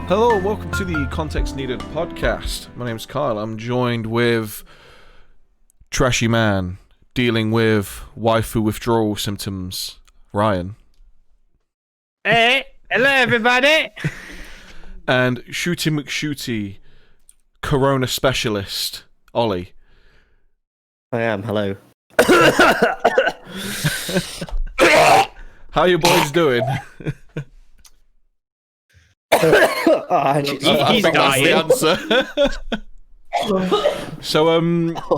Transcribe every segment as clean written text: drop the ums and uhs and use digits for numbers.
Hello and welcome to the Context Needed podcast. My name's Kyle. I'm joined with Trashy Man dealing with waifu withdrawal symptoms, Ryan. Hey, hello everybody. And Shooty McShooty, Corona specialist, Ollie. I am, hello. How you boys doing? He's that's dying. the answer. So,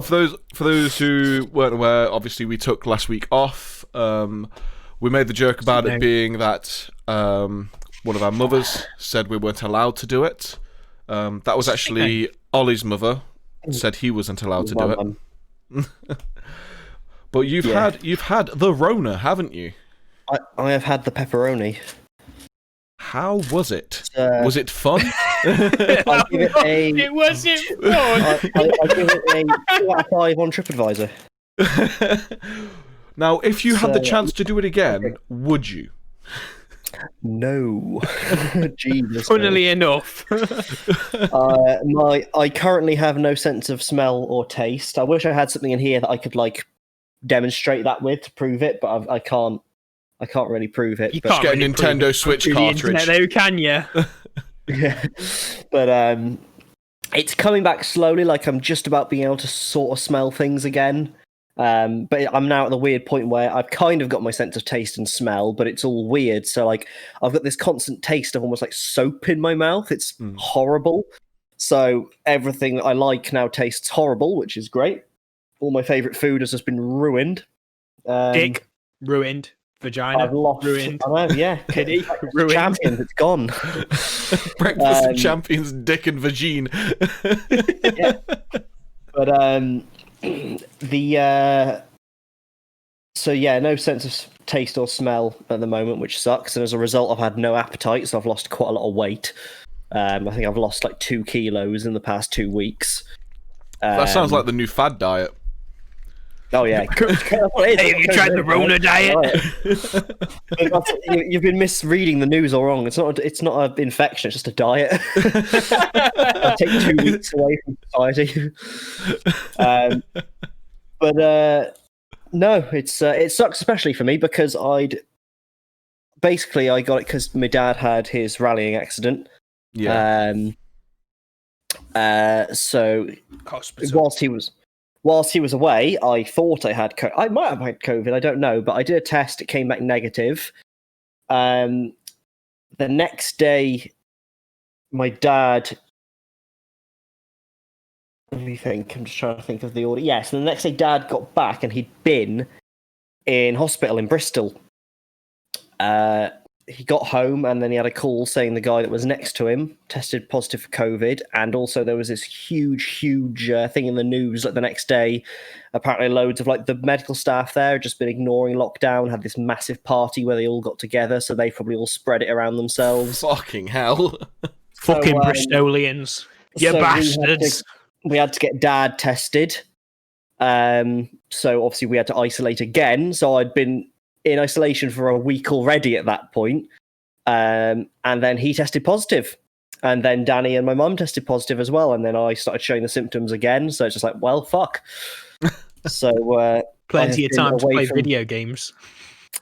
for those who weren't aware, obviously we took last week off. We made the joke about it being that one of our mothers said we weren't allowed to do it. That was actually Ollie's mother said he wasn't allowed to do it. But you've had the Rona, haven't you? I have had the pepperoni. How was it? Was it fun? I give it a. It wasn't fun. I give it a 2 out of 5 on Tripadvisor. Now, if you had the chance to do it again, would you? No. Jesus. Funnily enough. I currently have no sense of smell or taste. I wish I had something in here that I could demonstrate that with to prove it, but I can't. I can't really prove it. You but Just get a Nintendo Switch cartridge. Though, can you? Yeah, but it's coming back slowly. Like I'm just about being able to sort of smell things again. But I'm now at the weird point where I've kind of got my sense of taste and smell, but it's all weird. So I've got this constant taste of almost like soap in my mouth. It's horrible. So everything that I like now tastes horrible, which is great. All my favourite food has just been ruined. Dick ruined. Vagina I've lost. ruined. I know, yeah. Kitty ruined. Champions, it's gone. Breakfast of Champions, dick and vagine. Yeah. But so yeah, no sense of taste or smell at the moment, which sucks. And as a result, I've had no appetite, so I've lost quite a lot of weight. I think I've lost 2 kilos in the past 2 weeks. That sounds like the new fad diet. Oh yeah. Hey, have you tried the Rona diet? You've been misreading the news all wrong. It's not an infection. It's just a diet. I take 2 weeks away from society. But no, it sucks, especially for me because I got it because my dad had his rallying accident. Yeah. So Hospital. Whilst he was away, I thought I might have had COVID, I don't know, but I did a test, it came back negative. The next day, my dad... Let me think, I'm just trying to think of the order. Yes, the next day Dad got back and he'd been in hospital in Bristol. He got home and then he had a call saying the guy that was next to him tested positive for COVID, and also there was this huge thing in the news the next day. Apparently loads of the medical staff there had just been ignoring lockdown, had this massive party where they all got together, so they probably all spread it around themselves. Fucking hell. Fucking Bristolians. You bastards. We had to get Dad tested. So obviously we had to isolate again, so I'd been in isolation for a week already at that point. And then he tested positive. And then Danny and my mum tested positive as well. And then I started showing the symptoms again. So it's just well, fuck. So Plenty of time to play video games.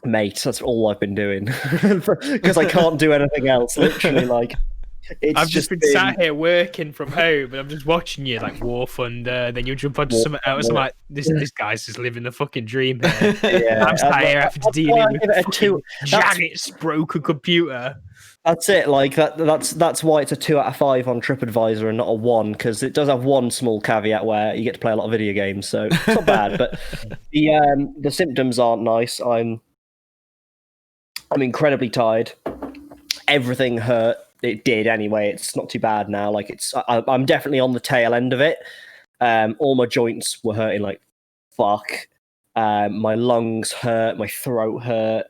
Mate, that's all I've been doing. Because I can't do anything else. Literally, I've just been sat here working from home, and I'm just watching you War Thunder. Then you jump onto something else. I'm like, this guy's just living the fucking dream here. Yeah, I'm sat here having to deal with Janet's broken computer. That's it. That's why it's a 2 out of 5 on Tripadvisor and not a 1, because it does have one small caveat where you get to play a lot of video games, so it's not bad. But the symptoms aren't nice. I'm incredibly tired. Everything hurt. It did anyway. It's not too bad now. I'm definitely on the tail end of it. All my joints were hurting like fuck. My lungs hurt. My throat hurt.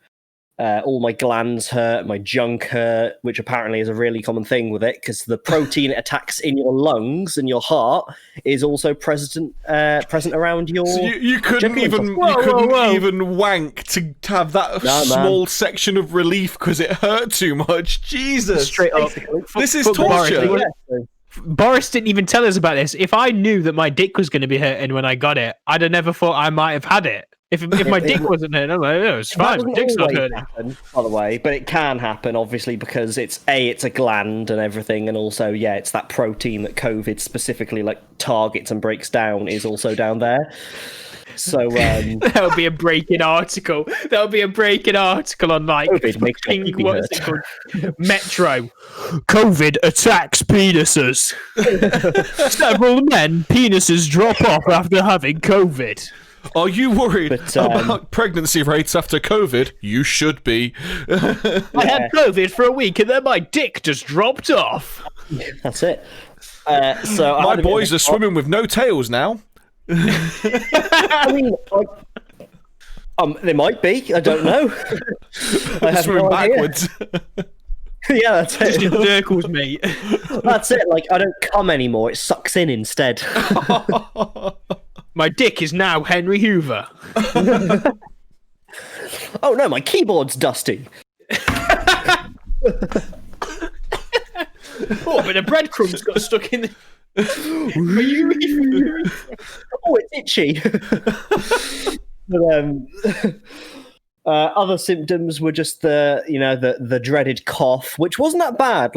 All my glands hurt, my junk hurt, which apparently is a really common thing with it because the protein it attacks in your lungs and your heart is also present around your. So you couldn't even even wank to have that small section of relief because it hurt too much. Jesus, straight up. This is torture. Boris didn't even tell us about this. If I knew that my dick was going to be hurting when I got it, I'd have never thought I might have had it. If my dick wasn't hurting, I'm like, oh, it's fine. My dick's not hurting. Happen, by the way, but it can happen, obviously, because it's a gland and everything, and also, it's that protein that COVID specifically targets and breaks down is also down there. So that'll be a breaking article. That'll be a breaking article on COVID makes what is it called? Metro. COVID attacks penises. Several men penises drop off after having COVID. Are you worried about pregnancy rates after COVID? You should be. I had COVID for a week and then my dick just dropped off. That's it. So my boys are swimming with no tails now. I mean, they might be. I don't know. I have swimming backwards. Yeah, that's it. Just in circles, mate. That's it. I don't come anymore. It sucks in instead. My dick is now Henry Hoover. Oh no, my keyboard's dusty. Oh, but the breadcrumbs got stuck in the... Oh, it's itchy. But, other symptoms were just the dreaded cough, which wasn't that bad.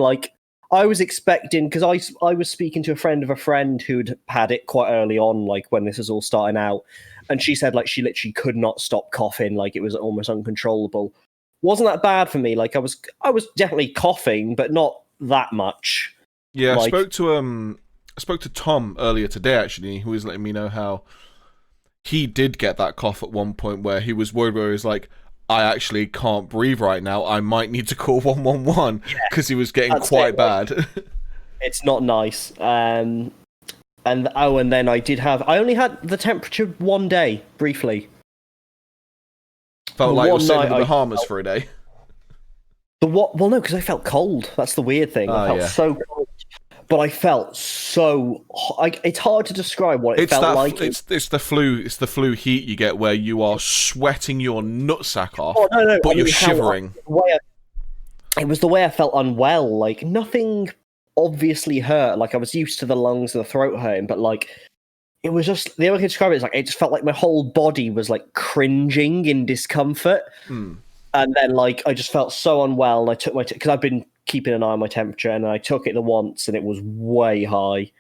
I was expecting, because I was speaking to a friend of a friend who'd had it quite early on, when this was all starting out, and she said she literally could not stop coughing, it was almost uncontrollable. Wasn't that bad for me? I was definitely coughing, but not that much. Yeah, I spoke to Tom earlier today, actually, who was letting me know how he did get that cough at one point where he was worried, where he was like, I actually can't breathe right now. I might need to call 111 because he was getting quite bad. It's not nice. And then I only had the temperature one day, briefly. Felt like you were sitting in the Bahamas for a day. Well, no, because I felt cold. That's the weird thing. I felt so cold. But I felt so... it's hard to describe what it felt like. It's the flu. It's the flu heat you get where you are sweating your nutsack off, but you're shivering. It was the way I felt unwell. Nothing obviously hurt. I was used to the lungs and the throat hurting, but it was just... The only way I can describe it is it just felt like my whole body was cringing in discomfort. And then I just felt so unwell, and I took my... Because I've been keeping an eye on my temperature, and I took it once and it was way high.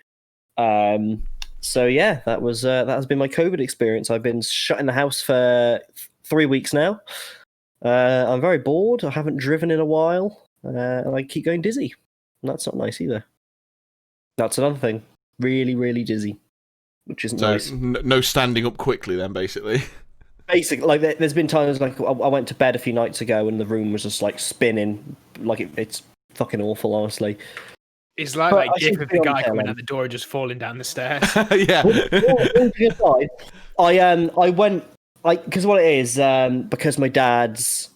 So yeah, that has been my COVID experience. I've been shut in the house for 3 weeks now. I'm very bored. I haven't driven in a while, and I keep going dizzy. And that's not nice either. That's another thing. Really, really dizzy, which isn't nice. No standing up quickly then, basically. Basically, there's been times I went to bed a few nights ago and the room was just spinning. It's fucking awful, honestly. It's like that gif of the guy coming out the door and just falling down the stairs. Yeah. I went, because what it is, because my dad's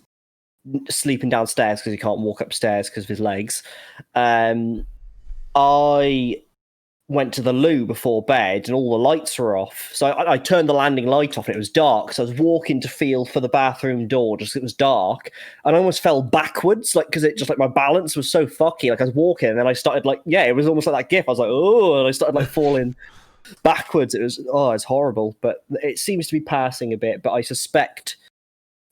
sleeping downstairs because he can't walk upstairs because of his legs, I went to the loo before bed and all the lights were off. So I turned the landing light off and it was dark. So I was walking to feel for the bathroom door, just it was dark. And I almost fell backwards, because it just my balance was so fucky. I was walking and then I started it was almost like that gif. I was like, oh, and I started falling backwards. It was, it's horrible. But it seems to be passing a bit. But I suspect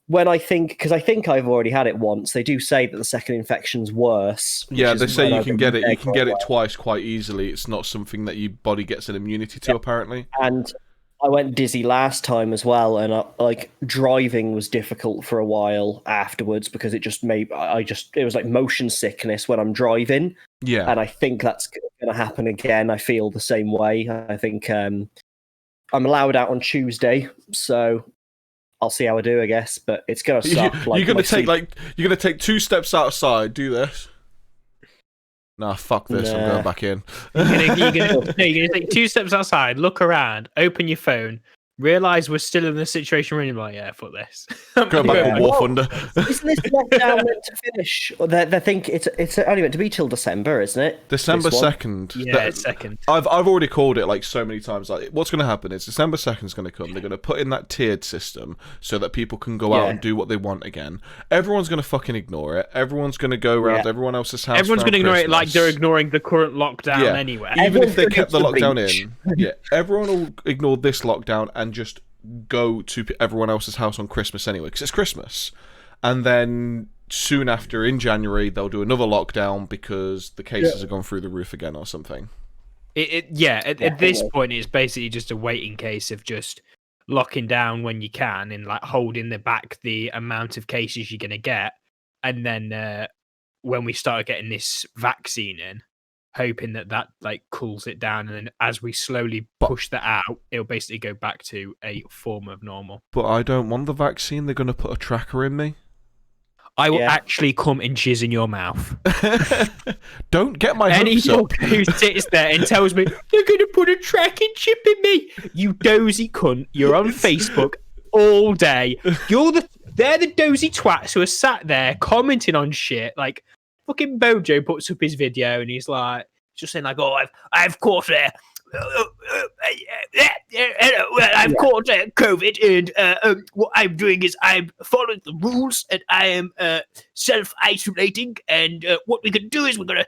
because I think I've already had it once, they do say that the second infection's worse. Yeah, they say you can get it. You can get it twice quite easily. It's not something that your body gets an immunity to, apparently. And I went dizzy last time as well, and driving was difficult for a while afterwards because it just made it was motion sickness when I'm driving. Yeah, and I think that's going to happen again. I feel the same way. I think I'm allowed out on Tuesday, so I'll see how I do, I guess, but it's gonna suck. You're gonna take 2 steps outside, do this. Nah, fuck this. I'm going back in. You're gonna take 2 steps outside, look around, open your phone, realize we're still in the situation where you're like, yeah, fuck this. Going back on War Thunder. Isn't this lockdown meant to finish? Or they think it's only meant to be till December, isn't it? December This one? 2nd. Yeah, it's second. I've already called it like so many times. Like, what's going to happen is December 2nd is going to come. They're going to put in that tiered system so that people can go out and do what they want again. Everyone's going to fucking ignore it. Everyone's going to go around everyone else's house. Everyone's going to ignore it like Christmas. they're ignoring the current lockdown anyway. Even if they Everyone's kept the gonna go to the lockdown in, everyone will ignore this lockdown and just go to everyone else's house on Christmas anyway, because it's Christmas. And then soon after, in January, they'll do another lockdown because the cases have gone through the roof again or something. At this point, it's basically just a waiting case of just locking down when you can and like holding back the amount of cases you're going to get. And then when we start getting this vaccine in, hoping that like cools it down, and then as we slowly push that out, it'll basically go back to a form of normal. But I don't want the vaccine. They're going to put a tracker in me. I will actually come and jizz in your mouth. Don't get my hopes up. Who sits there and tells me they're going to put a tracking chip in me, you dozy cunt. You're on Facebook all day. They're the dozy twats who are sat there commenting on shit. Like fucking Bojo puts up his video and he's like just saying like, oh, I've caught I've caught COVID, and what I'm doing is I'm following the rules, and I am self-isolating. And what we're gonna do is we're gonna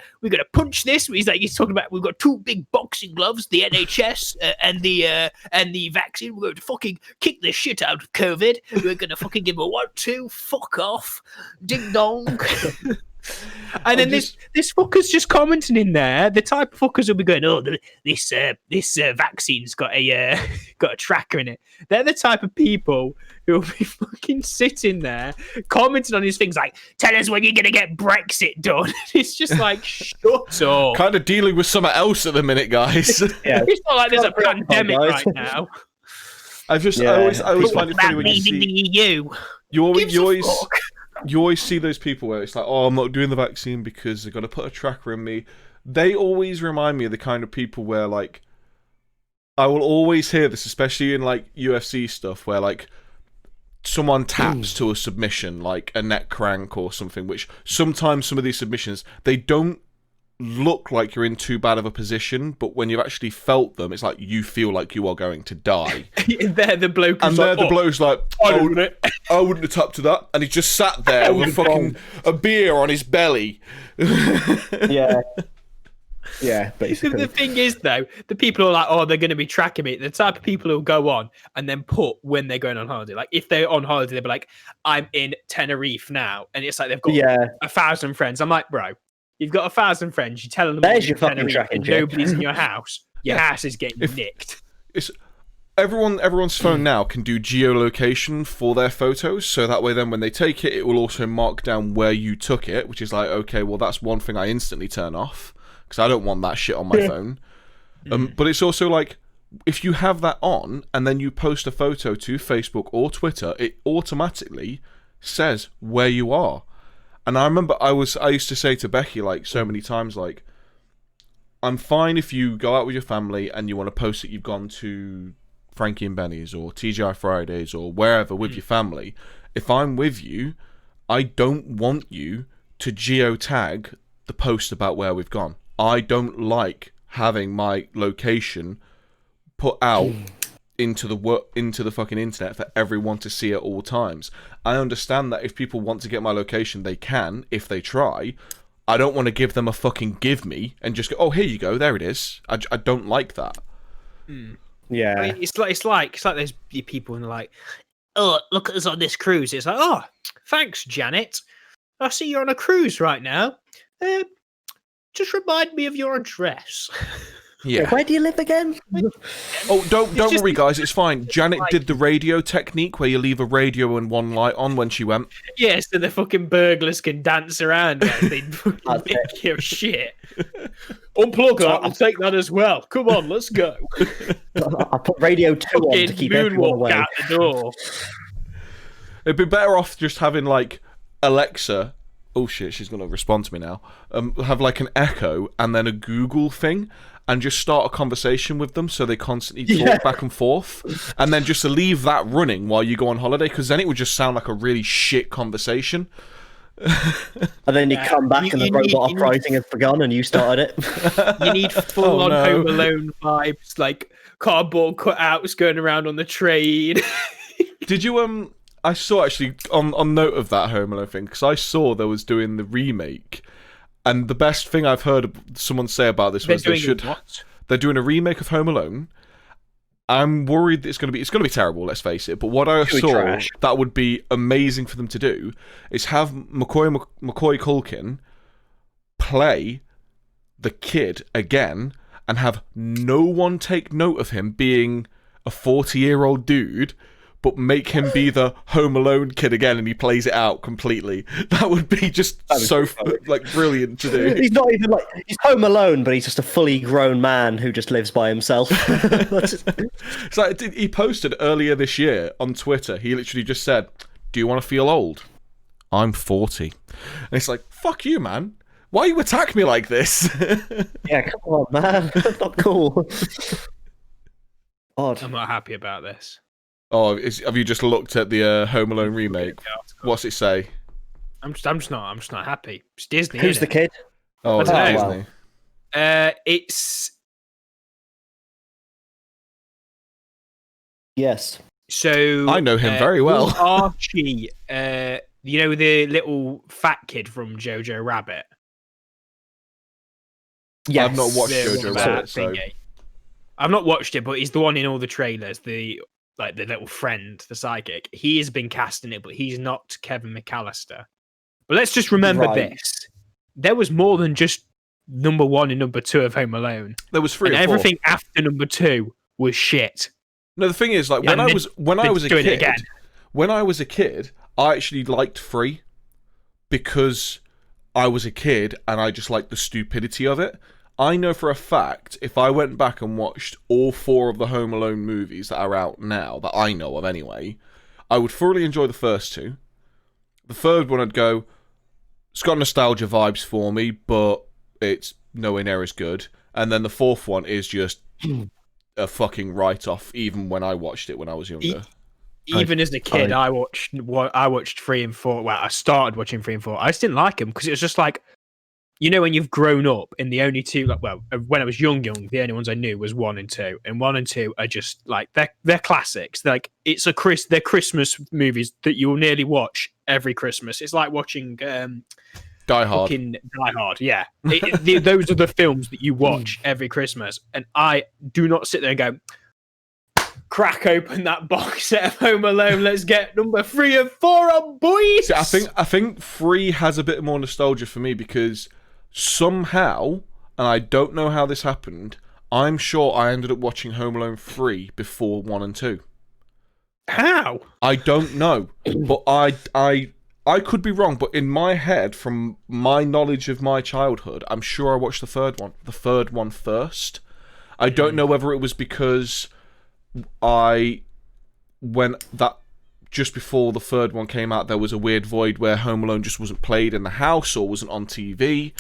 punch this. He's talking about we've got two big boxing gloves, the NHS and the vaccine. We're going to fucking kick the shit out of COVID. We're gonna fucking give a 1-2, fuck off, ding dong. And then this fucker's just commenting in there. The type of fuckers will be going, "Oh, this vaccine's got a tracker in it." They're the type of people who will be fucking sitting there commenting on these things like, "Tell us when you're gonna get Brexit done." It's just like, shut up. Kind of dealing with something else at the minute, guys. It's not like there's a pandemic right now. I always find it funny when you see the EU. You always see those people where it's like, oh, I'm not doing the vaccine because they're going to put a tracker in me. They always remind me of the kind of people where, like, I will always hear this, especially in, like, UFC stuff, where, like, someone taps to a submission, like a neck crank or something, which sometimes some of these submissions, they don't look like you're in too bad of a position, but when you've actually felt them, it's like you feel like you are going to die. They're the bloke who's and like, the bloke's like, I wouldn't have tapped to that, and he just sat there with fucking a beer on his belly. Yeah, basically. The thing is, though, the people who are like, oh, they're going to be tracking me. The type of people who go on and then put when they're going on holiday. Like, if they're on holiday, they'll be like, I'm in Tenerife now, and it's like they've got 1,000 friends. I'm like, bro, you've got 1,000 friends. You're telling them there's your fucking tracking and nobody's in your house. Your house is getting nicked. It's everyone's phone now can do geolocation for their photos, so that way then when they take it, it will also mark down where you took it, which is like, okay, well that's one thing I instantly turn off because I don't want that shit on my phone. But it's also like, if you have that on and then you post a photo to Facebook or Twitter, it automatically says where you are. And I remember I used to say to Becky, like, so many times, like, I'm fine if you go out with your family and you want to post that you've gone to Frankie and Benny's or TGI Fridays or wherever with your family. If I'm with you, I don't want you to geotag the post about where we've gone. I don't like having my location put out into the fucking internet for everyone to see at all times. I understand that if people want to get my location, they can if they try. I don't want to give them a fucking give me and just go, oh, here you go, there it is. I don't like that. Yeah, I mean, it's like those people and they're like, oh, look at us on this cruise. It's like, oh, thanks, Janet. I see you're on a cruise right now. Just remind me of your address. Yeah. Where do you live again? Oh, don't worry, guys. It's fine. Janet did the radio technique where you leave a radio and one light on when she went. Yes, so the fucking burglars can dance around as they make your shit. Unplug that. I'll take that as well. Come on, let's go. I'll put Radio 2 on to keep everyone away. Out the door. It'd be better off just having, like, Alexa oh shit, she's gonna respond to me now. Have like an Echo and then a Google thing, and just start a conversation with them, so they constantly talk back and forth, and then just leave that running while you go on holiday, because then it would just sound like a really shit conversation. And then you come back and the robot uprising has begun and you started it. You need full-on Home Alone vibes, like cardboard cutouts going around on the train. Did you I saw actually on note of that Home Alone thing, because I saw they was doing the remake, and the best thing I've heard someone say about this was they're doing a remake of Home Alone. I'm worried that it's going to be terrible, let's face it. But what I saw that would be amazing for them to do is have Macaulay Culkin play the kid again, and have no one take note of him being a 40-year-old dude, but make him be the Home Alone kid again, and he plays it out completely. That would be just so like brilliant to do. He's not even like, he's Home Alone, but he's just a fully grown man who just lives by himself. It's like, he posted earlier this year on Twitter. He literally just said, "Do you want to feel old? I'm 40." And it's like, fuck you, man. Why you attack me like this? Yeah, come on, man. That's not cool. Odd. I'm not happy about this. Oh, have you just looked at the Home Alone remake? What's it say? I'm just not happy. It's Disney. Who's the kid? Oh, it's Disney. It's yes. So I know him very well. Archie, you know the little fat kid from Jojo Rabbit. Yes. I've not watched Jojo Rabbit, so I've not watched it, but he's the one in all the trailers. The little friend, the psychic. He has been cast in it, but he's not Kevin McAllister. But let's just remember this: there was more than just number 1 and number 2 of Home Alone. There was 3 and or 4. Everything after number 2 was shit. No, the thing is, like when I was a kid, I actually liked 3 because I was a kid and I just liked the stupidity of it. I know for a fact, if I went back and watched all 4 of the Home Alone movies that are out now, that I know of anyway, I would thoroughly enjoy the first 2. The third one, I'd go, it's got nostalgia vibes for me, but it's nowhere near as good. And then the fourth one is just a fucking write-off, even when I watched it when I was younger. Even as a kid, I watched 3 and 4. Well, I started watching 3 and 4. I just didn't like them because it was just like, you know, when you've grown up, and the only 2, when I was young, the only ones I knew was 1 and 2, and 1 and 2 are just like they're classics. They're Christmas movies that you will nearly watch every Christmas. It's like watching Die Hard. Die Hard, yeah. Those are the films that you watch every Christmas, and I do not sit there and go, crack open that box set of Home Alone. Let's get number 3 and 4 on, boys. See, I think 3 has a bit more nostalgia for me because somehow, and I don't know how this happened, I'm sure I ended up watching Home Alone 3 before 1 and 2. How? I don't know, but I could be wrong, but in my head, from my knowledge of my childhood, I'm sure I watched the third one first. I don't know whether it was because just before the third one came out, there was a weird void where Home Alone just wasn't played in the house or wasn't on TV.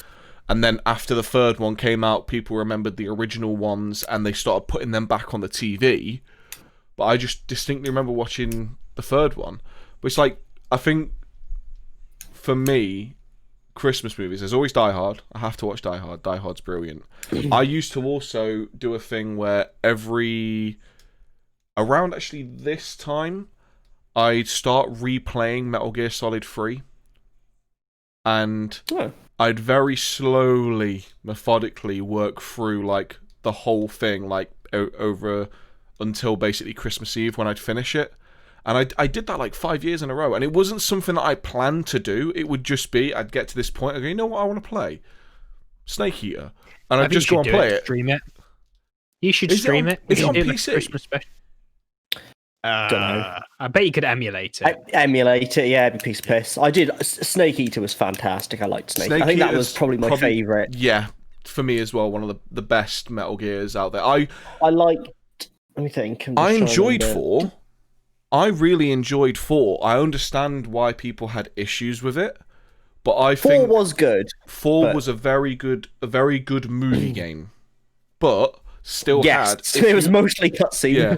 And then after the third one came out, people remembered the original ones and they started putting them back on the TV. But I just distinctly remember watching the third one. But it's like, I think, for me, Christmas movies, there's always Die Hard. I have to watch Die Hard. Die Hard's brilliant. I used to also do a thing where around actually this time, I'd start replaying Metal Gear Solid 3. And I'd very slowly, methodically work through like the whole thing, like over until basically Christmas Eve when I'd finish it. And I did that like 5 years in a row. And it wasn't something that I planned to do. It would just be, I'd get to this point, I'd go, you know what I want to play? Snake Eater. And I'd just go and play it. Stream it. You should stream it. Is it on PC? Christmas special. Don't know. I bet you could emulate it. Emulate it, yeah, it'd be a piece of piss. I did. Snake Eater was fantastic. I liked Snake. I think that was probably my favourite. Yeah, for me as well. One of the best Metal Gears out there. I liked. Let me think. I enjoyed 4. I really enjoyed 4. I understand why people had issues with it, But I 4 think was good. 4 but- was a very good movie game, but still Yes, had. it was mostly cutscene. Yeah,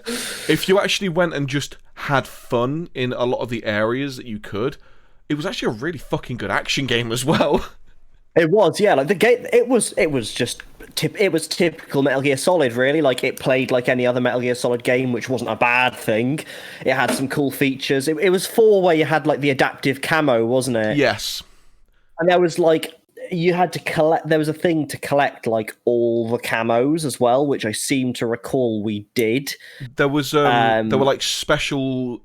if you actually went and just had fun in a lot of the areas that you could, it was actually a really fucking good action game as well. It was, yeah. Like the game, it was just it was typical Metal Gear Solid, really. Like it played like any other Metal Gear Solid game, which wasn't a bad thing. It had some cool features. It was 4 where you had like the adaptive camo, wasn't it? Yes. And there was like you had to collect. There was a thing to collect like all the camos as well, which I seem to recall we did. There was there were like special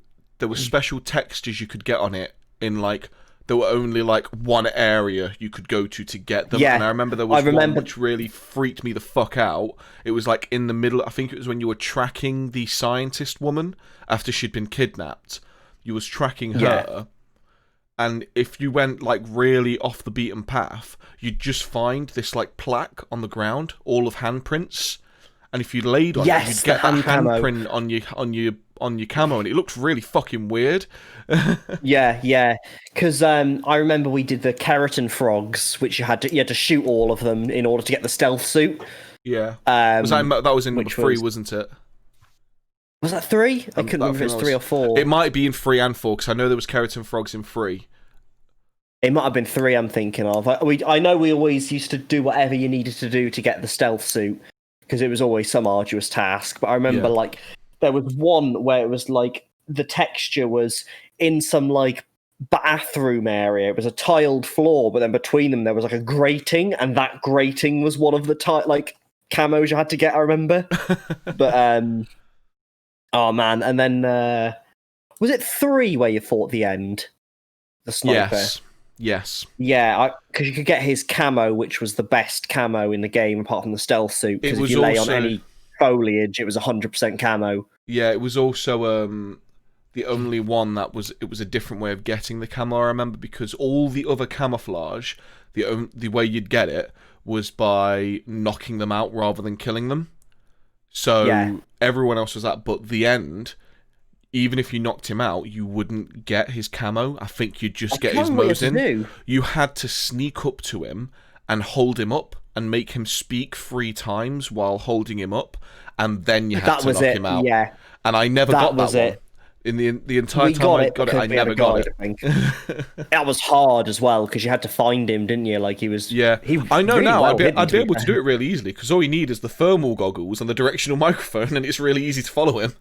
textures you could get on it in like. There were only like one area you could go to get them. Yeah, and I remember there was one which really freaked me the fuck out. It was like in the middle, I think it was when you were tracking the scientist woman after she'd been kidnapped. You was tracking her, and if you went like really off the beaten path, you'd just find this like plaque on the ground, all of handprints. And if you laid on it, you'd get that handprint on your camo, and it looked really fucking weird. Yeah. Because I remember we did the keratin frogs, which you had to shoot all of them in order to get the stealth suit. Yeah. That was in number 3, wasn't it? Was that 3? I couldn't remember if it's 3 or 4. It might be in 3 and 4, because I know there was keratin frogs in 3. It might have been 3 I'm thinking of. I know we always used to do whatever you needed to do to get the stealth suit, because it was always some arduous task. But I remember like there was one where it was like the texture was in some like bathroom area. It was a tiled floor, but then between them there was like a grating, and that grating was one of the like camos you had to get. I remember. But oh man, and then was it 3 where you fought the end? The sniper. Yes. Yeah, because you could get his camo, which was the best camo in the game, apart from the stealth suit. Because if you lay on any foliage, it was 100% camo. Yeah, it was also the only one that was. It was a different way of getting the camo. I remember, because all the other camouflage, the way you'd get it was by knocking them out rather than killing them. So everyone else was that, but the end. Even if you knocked him out, you wouldn't get his camo. I think you'd just get his Mosin. You had to sneak up to him and hold him up and make him speak 3 times while holding him up, and then you had to knock him out. Yeah. And I never got that one. In the entire time I got it, I never got it. That was hard as well, because you had to find him, didn't you? Like he was. Yeah, I know really now. I'd be able to do it really easily, because all you need is the thermal goggles and the directional microphone, and it's really easy to follow him.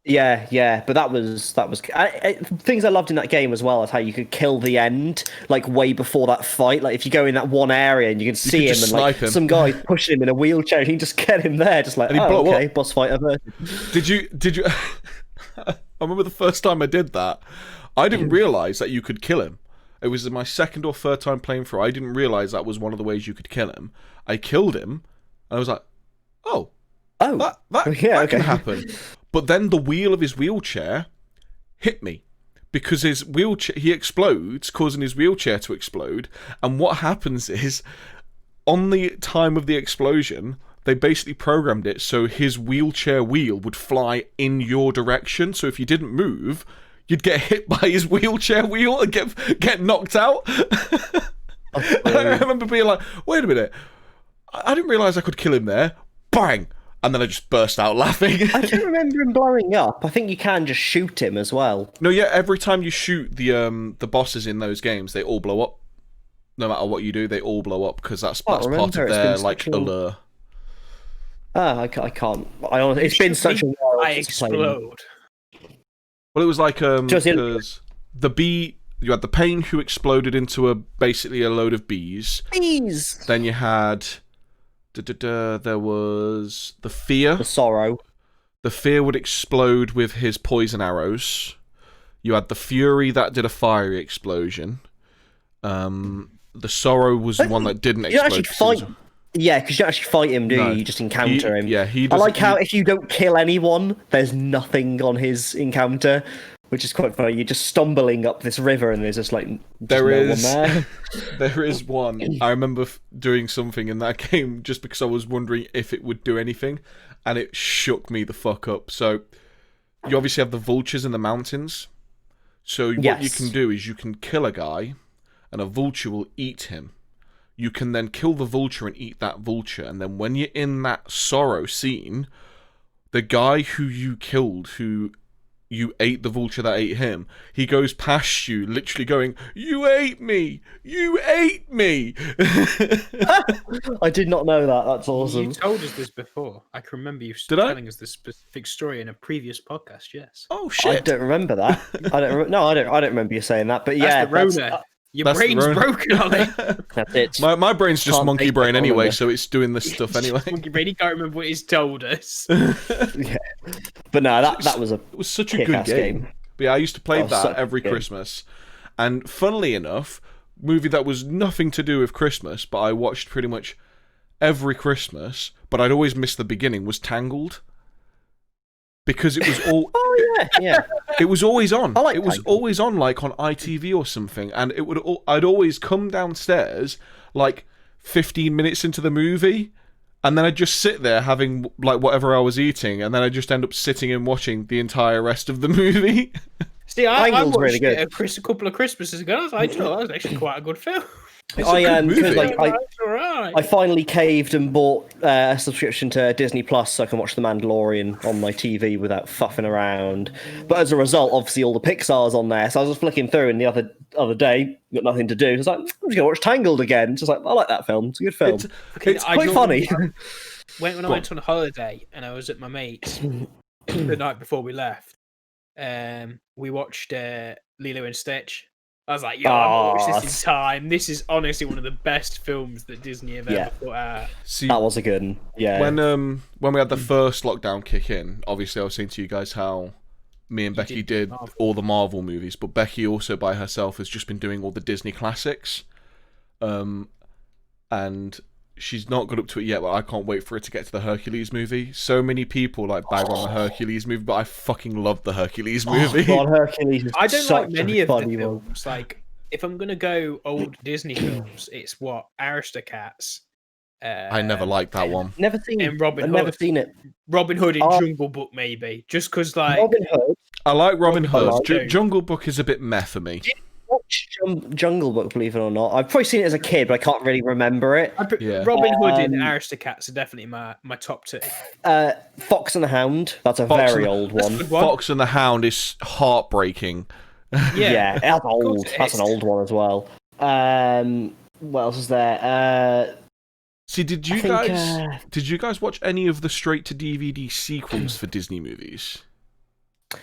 Yeah, but that was things I loved in that game as well is how you could kill the end like way before that fight. Like if you go in that one area and you can see him and like some guy pushing him in a wheelchair, and you can just get him there, just like boss fight averted. Did you? I remember the first time I did that. I didn't realize that you could kill him. It was my second or third time playing through. I didn't realize that was one of the ways you could kill him. I killed him, and I was like, that can happen. But then the wheel of his wheelchair hit me, because his wheelchair, he explodes, causing his wheelchair to explode. And what happens is, on the time of the explosion, they basically programmed it so his wheelchair wheel would fly in your direction. So if you didn't move, you'd get hit by his wheelchair wheel and get knocked out. I remember being like, wait a minute, I didn't realise I could kill him there. Bang! And then I just burst out laughing. I don't remember him blowing up. I think you can just shoot him as well. No, yeah, every time you shoot the bosses in those games, they all blow up. No matter what you do, they all blow up, because that's part of their like allure. I can't. It's been such a while. I explode. Well, it was like because the bee. You had the pain who exploded into basically a load of bees. Bees. Then you had. There was the fear. The sorrow. The fear would explode with his poison arrows. You had the fury that did a fiery explosion. The sorrow was the one that didn't explode. You actually fight. Yeah, because you don't actually fight him, do you? You just encounter him. Yeah, I like how if you don't kill anyone, there's nothing on his encounter, which is quite funny. You're just stumbling up this river, and there's just like there is one. I remember doing something in that game just because I was wondering if it would do anything, and it shook me the fuck up. So you obviously have the vultures in the mountains. So what you can do is you can kill a guy, and a vulture will eat him. You can then kill the vulture and eat that vulture, and then when you're in that sorrow scene, the guy who you killed, who you ate the vulture that ate him, he goes past you, literally going, "You ate me! You ate me!" I did not know that. That's awesome. You told us this before. I can remember you Did I? telling us this specific story in a previous podcast. Yes. Oh I shit! don't remember that. I don't remember you saying that. But yeah, That's the Rona. Your that's the brain's Rona. broken, Ollie. that's it. My brain's just Can't monkey take brain that anyway, longer. so it's doing this stuff anyway. Monkey brain, he can't remember what he's told us. Yeah. But no, that was a It was such a good kick-ass game. But yeah, I used to play Oh, such that a every good game. Christmas. And funnily enough, movie that was nothing to do with Christmas, but I watched pretty much every Christmas, but I'd always miss the beginning, was Tangled. Because it was all Oh yeah. it was always on. I like It was Tangled. always on like on ITV or something, and it would I'd always come downstairs like 15 minutes into the movie, and then I'd just sit there having like whatever I was eating, and then I'd just end up sitting and watching the entire rest of the movie. See, I Tangled's watched really good. it a couple of Christmases ago. I was like, that was actually quite a good film. It's a good movie. because like It's alright. I finally caved and bought a subscription to Disney Plus so I can watch The Mandalorian on my TV without fuffing around. But as a result, obviously all the Pixar's on there. So I was just flicking through, and the other day, got nothing to do. I was like, I'm just gonna watch Tangled again. Just like, I like that film. It's a good film. It's I quite don't- funny. When I went on holiday and I was at my mate's the night before we left, we watched Lilo and Stitch. I was like, yo, I've watched this in time. This is honestly one of the best films that Disney have ever put out. See, That was a good one. Yeah. when we had the first lockdown kick in, obviously I was saying to you guys how me and Becky did Marvel. all the Marvel movies, but Becky also by herself has just been doing all the Disney classics. And she's not got up to it yet, but I can't wait for her to get to the Hercules movie. So many people like bag on the Hercules movie, but I fucking love the Hercules movie. God, Hercules is I don't such like many a of the funny one. films. Like, if I'm gonna go old Disney films, it's what Aristocats. I never liked that one. Never seen it. And Robin I've never Hood. seen it. Robin Hood in Oh. Jungle Book, maybe, just because like Robin Hood. I like Robin Hood. Hood. Jungle Book is a bit meh for me. Watch Jungle Book, believe it or not. I've probably seen it as a kid, but I can't really remember it. Yeah. Robin Hood and Um, Aristocats are definitely my top two. Fox and the Hound. That's a Fox very and- old That's a one. good one. Fox and the Hound is heartbreaking. Yeah, that's course old. it That's is. an old one as well. What else is there? See, did I you think, guys watch any of the straight to DVD sequels for Disney movies?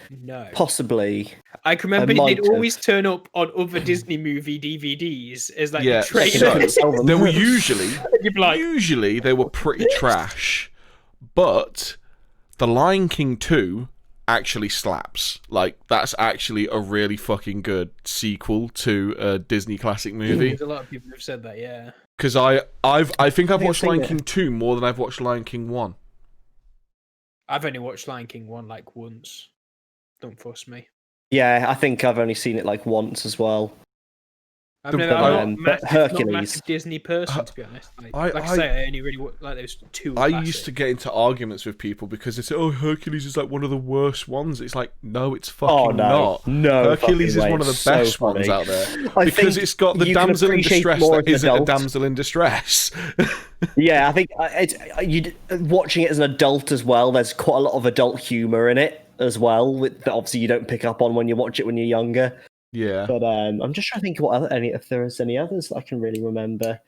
No, possibly. I can remember might they'd have. always turn up on other Disney movie DVDs as like Yeah, the trailer. so- Sell them. They were usually You'd be like, usually they were pretty trash, but The Lion King 2 actually slaps. Like that's actually a really fucking good sequel to a Disney classic movie. there's a lot of people who've said that. Yeah, Because I think I've I've watched seen Lion it. King 2 more than I've watched Lion King 1. I've only watched Lion King 1 like once. Don't fuss me. Yeah, I think I've only seen it like once as well. I'm The- not but not Hercules. massive Disney person, to be honest. Like I I- say, I only really like those two. I classics. used to get into arguments with people because they say, "Oh, Hercules is like one of the worst ones." It's like, no, it's fucking Oh no, not. no! Hercules is fucking way. one of the It's so best ones funny. out there I because think it's got the you can damsel in appreciate distress more that as an isn't a adult. damsel in distress. Yeah, I think it's you watching it as an adult as well. There's quite a lot of adult humor in it as well, that obviously you don't pick up on when you watch it when you're younger. Yeah. But I'm just trying to think if there's any others that I can really remember.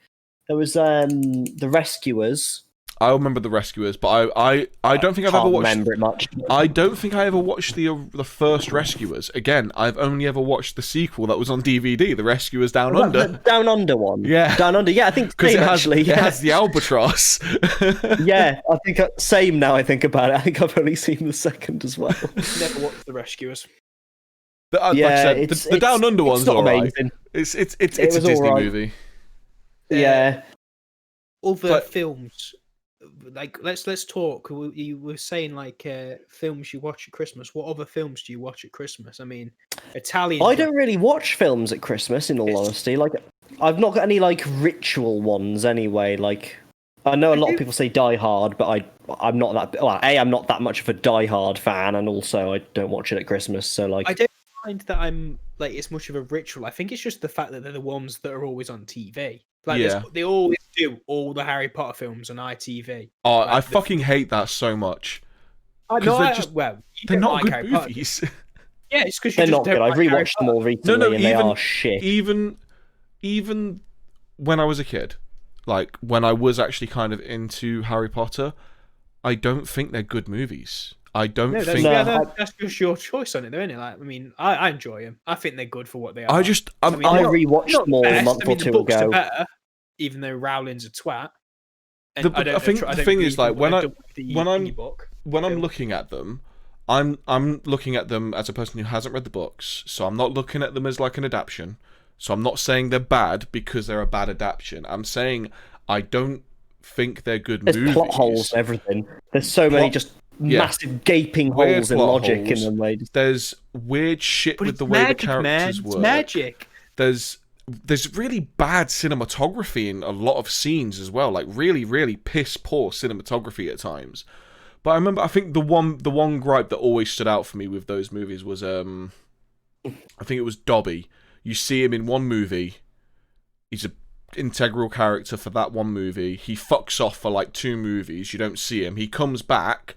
There was The Rescuers. I remember The Rescuers, but I don't think I've ever Can't watched. remember it much. I don't think I ever watched the first Rescuers. Again, I've only ever watched the sequel that was on DVD, The Rescuers Down Was Under. that the Down Under one. Yeah. Down Under. Yeah, I think Because same it has, actually. it Yeah. has the albatross. Yeah, I think same now. I think about it. I think I've only seen the second as well. never watched The Rescuers. Like I Yeah, said, it's the Down Under it's one's not alright. amazing. It's It a was Disney alright. movie. Yeah. Other But- films, like let's talk. You were saying like films you watch at Christmas. What other films do you watch at Christmas? I mean, Italian. I don't really watch films at Christmas, in all It's- honesty. Like, I've not got any like ritual ones anyway. Like, I know a lot of people say Die Hard, but I'm not that. Well, I'm not that much of a Die Hard fan, and also I don't watch it at Christmas. So like, I don't find that I'm like it's much of a ritual. I think it's just the fact that they're the ones that are always on TV. Like they always do all the Harry Potter films on ITV. Oh, like, I fucking hate that so much. I know. They're not good movies. Yeah, it's because they're not don't good. I've like Harry rewatched them all recently, and they are shit. Even when I was a kid, like when I was actually kind of into Harry Potter, I don't think they're good movies. I don't think that's just your choice on it, though, isn't it? Like, I mean, I enjoy them. I think they're good for what they are. I rewatched them all a month or two ago. Better, even though Rowling's a twat. And I think the thing is, like, when I'm looking at them, I'm looking at them as a person who hasn't read the books, so I'm not looking at them as like an adaptation. So I'm not saying they're bad because they're a bad adaptation. I'm saying I don't think they're good movies. There's plot holes and everything. There's so many just massive gaping holes in logic in them. There's weird shit with the way the characters work. It's magic. There's really bad cinematography in a lot of scenes as well. Like really, really piss poor cinematography at times. But I think the one gripe that always stood out for me with those movies was I think it was Dobby. You see him in one movie. He's an integral character for that one movie. He fucks off for like 2 movies. You don't see him. He comes back.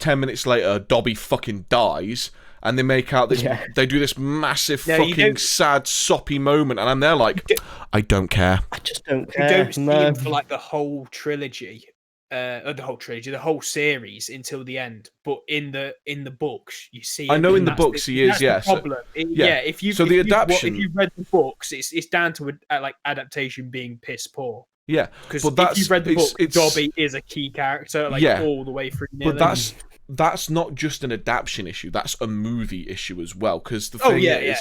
10 minutes later, Dobby fucking dies. And they make out this. Yeah. They do this massive fucking sad, soppy moment. And I'm there like, I don't care. I just don't care. You don't see him for like the whole trilogy. The whole series until the end, but in the books you see. I know in the books he is. Yeah. Problem. If you've read the books, it's down to like adaptation being piss poor. Yeah, because if you've read the book, Dobby is a key character, like all the way through. But that's not just an adaptation issue. That's a movie issue as well. Because the thing is.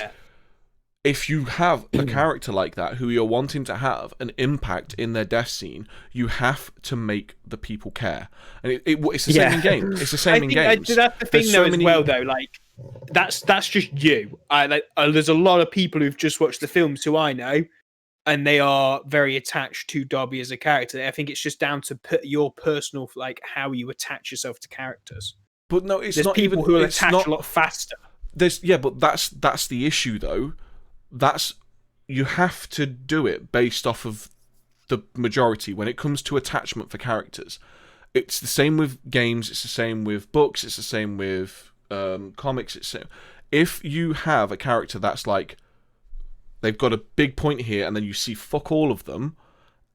If you have a character like that who you're wanting to have an impact in their death scene, you have to make the people care. And it's the same in games. It's the same in games. That's the thing, though, as well, though. Like, that's just you. There's a lot of people who've just watched the films who I know, and they are very attached to Dobby as a character. I think it's just down to your personal, like, how you attach yourself to characters. But no, there's not people who will attach a lot faster. But that's the issue, though. You have to do it based off of the majority when it comes to attachment for characters. It's the same with games, it's the same with books, it's the same with comics. If you have a character that's like, they've got a big point here and then you see fuck all of them,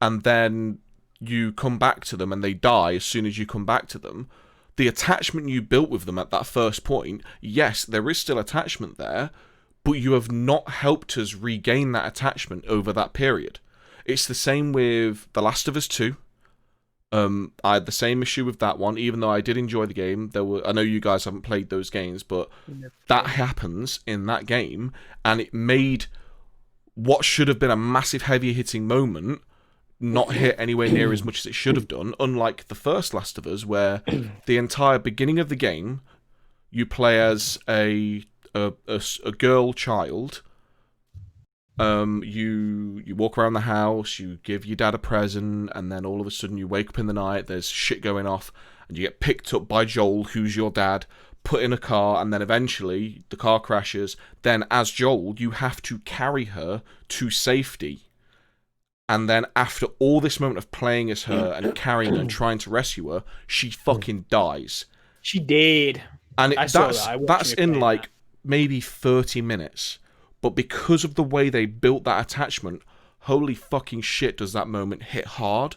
and then you come back to them and they die as soon as you come back to them, the attachment you built with them at that first point, yes, there is still attachment there, but you have not helped us regain that attachment over that period. It's the same with The Last of Us 2. I had the same issue with that one, even though I did enjoy the game. I know you guys haven't played those games, but that happens in that game, and it made what should have been a massive heavy-hitting moment not hit anywhere near as much as it should have done, unlike the first Last of Us, where the entire beginning of the game, you play as a girl child. You walk around the house, you give your dad a present, and then all of a sudden you wake up in the night, there's shit going off, and you get picked up by Joel, who's your dad, put in a car, and then eventually the car crashes. Then as Joel, you have to carry her to safety. And then after all this moment of playing as her and carrying her and trying to rescue her, she fucking dies. She did. And that's in like maybe 30 minutes. But because of the way they built that attachment, holy fucking shit does that moment hit hard.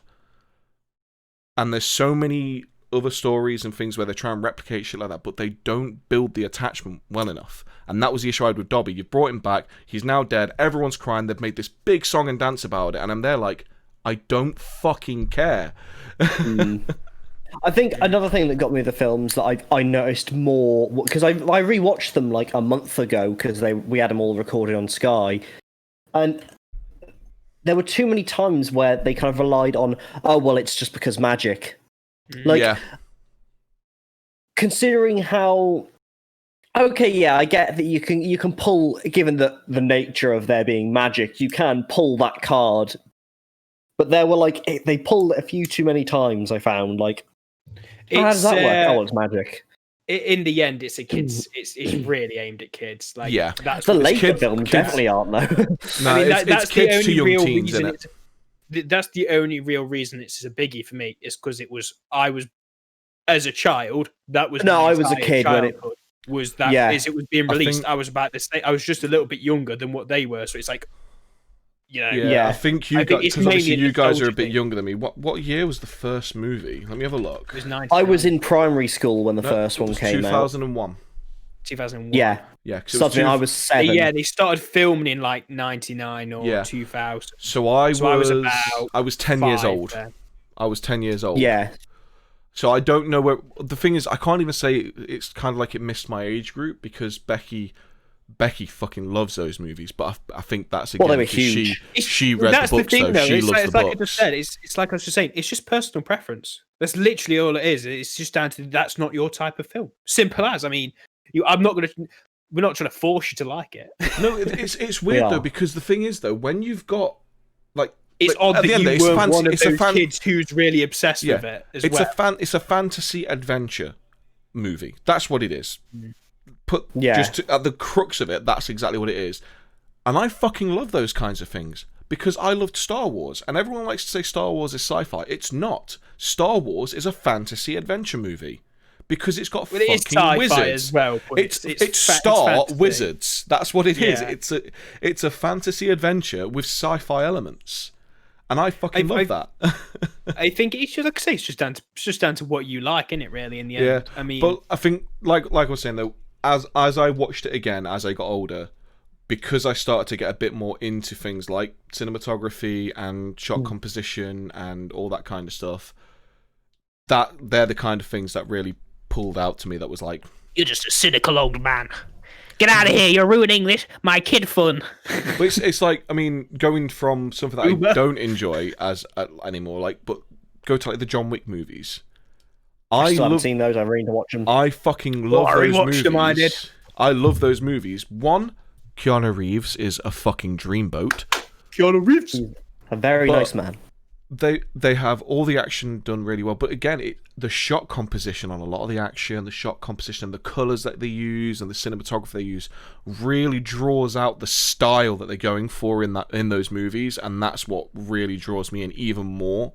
And there's so many other stories and things where they try and replicate shit like that, but they don't build the attachment well enough. And that was the issue I had with Dobby. You brought him back, he's now dead, everyone's crying, they've made this big song and dance about it, and I'm there like, I don't fucking care. I think another thing that got me the films that I noticed more, because I rewatched them like a month ago because we had them all recorded on Sky, and there were too many times where they kind of relied on, oh well, it's just because magic. Like, considering how, okay, yeah, I get that you can pull, given the nature of there being magic, you can pull that card, but there were like they pulled it a few too many times. I found like. How does that work? Oh, it's magic. in the end, it's a kids. It's really aimed at kids. Like, Yeah. that's The what later kid- films kids- definitely aren't though. No, I mean, it's that's the kids to only young real teens, reason. isn't it? That's the only real reason it's a biggie for me is because I was as a child. That was No, my I was a entire kid when it- childhood, was that Yeah. is it was being I released. think- I was about this. I was just a little bit younger than what they were, so it's like, you know, Yeah, I Yeah. think I think guys, it's because obviously mainly a you guys are a nostalgia bit thing. younger than me. What year was the first movie? Let me have a look. it was 99, I was in primary school when the No, first it one was came out. 2001. 2001. Yeah, Yeah, 'cause it was suddenly I was 7. Yeah, they started filming in like 99 or Yeah. 2000. So I was about 10 years 5 old. then. I was 10 years old. Yeah, So I don't know where. The thing is, I can't even say it's kind of like it missed my age group because Becky fucking loves those movies. But I think that's again Well, they were because huge. she read That's the books though. though. She It's loves like, the it's like I books. just said. It's like I was just saying. It's just personal preference. That's literally all it is. It's just down to that's not your type of film. Simple as. I mean, I'm not gonna. We're not trying to force you to like it. No, it's weird are. though because the thing is though when you've got like It's like, odd at that the end you of it, it's a were fancy- one of it's a those fan- kids who's really obsessed Yeah. with it as it's well. it's a fantasy adventure movie. That's what it is. Put Yeah. just at the crux of it. That's exactly what it is. And I fucking love those kinds of things because I loved Star Wars. And everyone likes to say Star Wars is sci-fi. It's not. Star Wars is a fantasy adventure movie because it's got Well, it is fucking sci-fi wizards. as well. But It's Star fantasy. Wizards. That's what it is. Yeah. It's a fantasy adventure with sci-fi elements, and I fucking love that. I think it's just like I say, it's just down to what you like, isn't it? Really, in the end. Yeah, I mean, but I think like I was saying though, as I watched it again as I got older, because I started to get a bit more into things like cinematography and shot composition and all that kind of stuff, that they're the kind of things that really pulled out to me. That was like, You're just a cynical old man. Get out of here! You're ruining my kid fun. but it's like, I mean, going from something that Uber. I don't enjoy as anymore, like, but go to like the John Wick movies. I still haven't love, seen those. I really need to watch them. I fucking love I those rewatched movies. them, I did. I love those movies. One, Keanu Reeves is a fucking dreamboat. Keanu Reeves. A very But- nice man. They have all the action done really well, but again, the shot composition on a lot of the action, the shot composition, and the colors that they use, and the cinematography they use, really draws out the style that they're going for in those movies, and that's what really draws me in even more.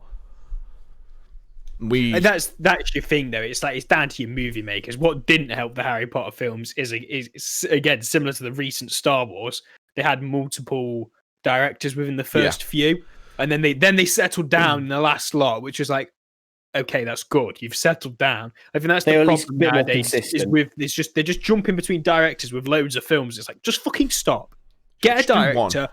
And that's your thing, though. It's like it's down to your movie makers. What didn't help the Harry Potter films is again similar to the recent Star Wars. They had multiple directors within the first few, and then they settled down in the last lot, which is like, okay, that's good. You've settled down. I think that's They're the at least a problem bit more nowadays. Is consistent. with it's just they're just jumping between directors with loads of films. It's like just fucking stop. Get a Just do one. director.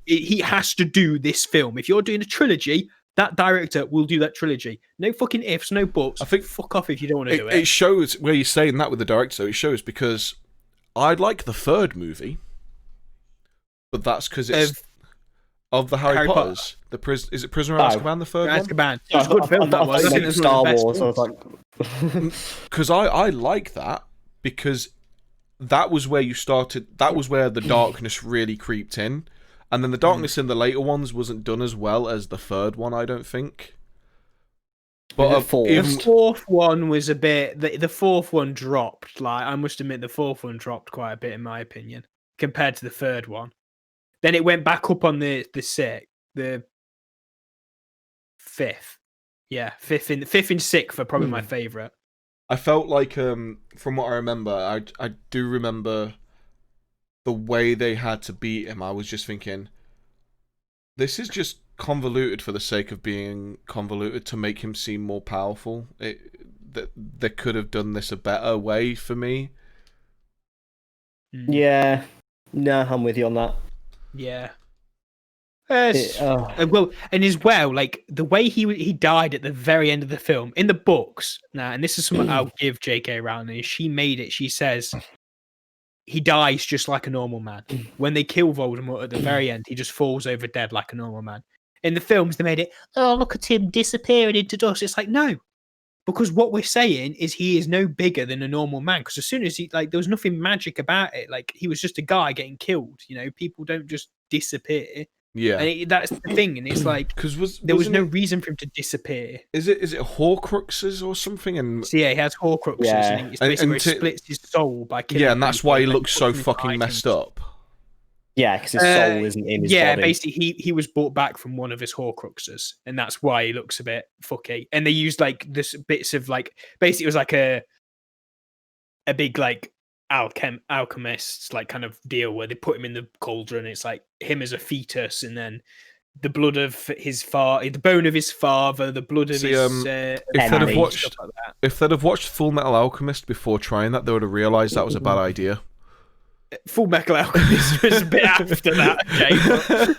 He has to do this film. If you're doing a trilogy, that director will do that trilogy. No fucking ifs, no buts. I think- fuck off if you don't want to do It shows where you're saying that with the director, though. It shows because I like the third movie, but that's because it's of the Harry Potter. Potters. Is it Prisoner of Oh. Azkaban, the third one? Azkaban. It was a good film. That was. I think it was one Star of the best Wars. I was films. like, Because I like that because that was where you started. That was where the darkness really creeped in, and then the darkness in the later ones wasn't done as well as the third one. I don't think. But The fourth. The even, fourth one was a bit. The fourth one dropped. Like I must admit, the fourth one dropped quite a bit in my opinion compared to the third one. Then it went back up on the fifth. Yeah, fifth and sixth are probably my favorite. I felt like from what I remember, I do remember the way they had to beat him. I was just thinking, this is just convoluted for the sake of being convoluted to make him seem more powerful. They could have done this a better way for me. yeah, no, I'm with you on that. Yeah. Oh. And as well, like the way he died at the very end of the film in the books. Now, and this is something I'll give J.K. Rowling. She made it. She says he dies just like a normal man. When they kill Voldemort at the very end, he just falls over dead like a normal man. In the films, they made it. Oh, look at him disappearing into dust. It's like no, because what we're saying is he is no bigger than a normal man. Because as soon as there was nothing magic about it. Like he was just a guy getting killed. You know, people don't just disappear. Yeah. And that's the thing, and it's like Because there was no reason for him to disappear. Is it Horcruxes or something? And So yeah, he has Horcruxes, and it's basically where he splits his soul by killing. Yeah, and that's people, why he and looks so puts him in fucking items. messed up. Yeah, because his soul isn't in his Yeah, body. basically he was brought back from one of his Horcruxes, and that's why he looks a bit fucky. And they used like this bits of like basically it was like a big like alchemist like kind of deal where they put him in the cauldron. It's like him as a fetus, and then the blood of his the bone of his father, the blood of his. If they'd have watched Full Metal Alchemist before trying that, they would have realised that was a bad idea. Full Metal Alchemist was a bit after that,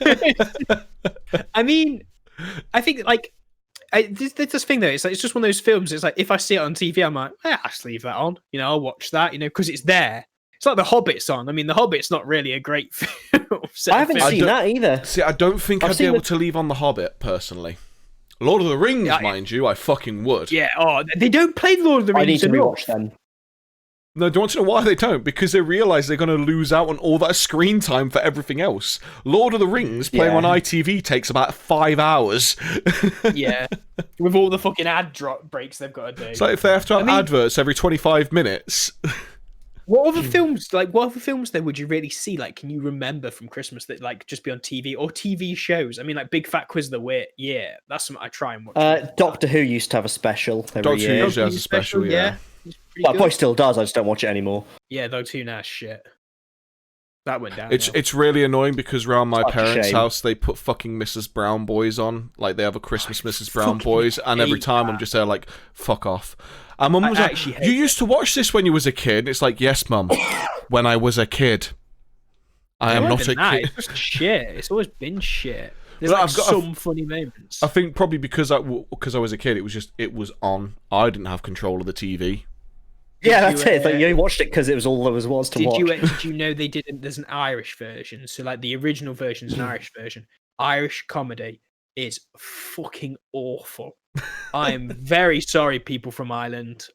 okay? But I mean, I think like this thing though, it's like it's just one of those films. It's like if I see it on TV, I'm like, I'll just leave that on. I'll watch that. Because it's there. It's like The Hobbit's on. I mean, The Hobbit's not really a great film. I haven't seen that either. See, I don't think I'd be able to leave on The Hobbit personally. Lord of the Rings, mind you, I fucking would. Yeah. Oh, they don't play Lord of the Rings. I need to rewatch them. No, do you want to know why they don't? Because they realise they're going to lose out on all that screen time for everything else. Lord of the Rings playing on ITV takes about 5 hours. Yeah, with all the fucking ad drop breaks they've got to do. It's like if they have to have adverts every 25 minutes. What other films then would you really see? Like, can you remember from Christmas that like just be on TV or TV shows? I mean, like Big Fat Quiz of the Wit. Yeah, that's something I try and watch. Doctor Who used to have a special every year. Doctor Who usually has a special, yeah. Well, probably still does. I just don't watch it anymore. Yeah, Doctor Who now shit. That went down. It's really annoying because around my parents' house they put fucking Mrs. Brown Boys on. Like they have a Christmas Mrs. Brown Boys, and every time I'm just there like, fuck off. And my mum's like, you used to watch this when you was a kid. It's like, yes, mum, when I was a kid. I am not a kid. It's just shit. It's always been shit. There's like some funny moments. I think probably because I was a kid, it was on. I didn't have control of the TV. Yeah, that's it. Like, you watched it because it was all there was to watch. Did you know they didn't? There's an Irish version. So like the original version is an Irish version. Irish comedy is fucking awful. I am very sorry, people from Ireland.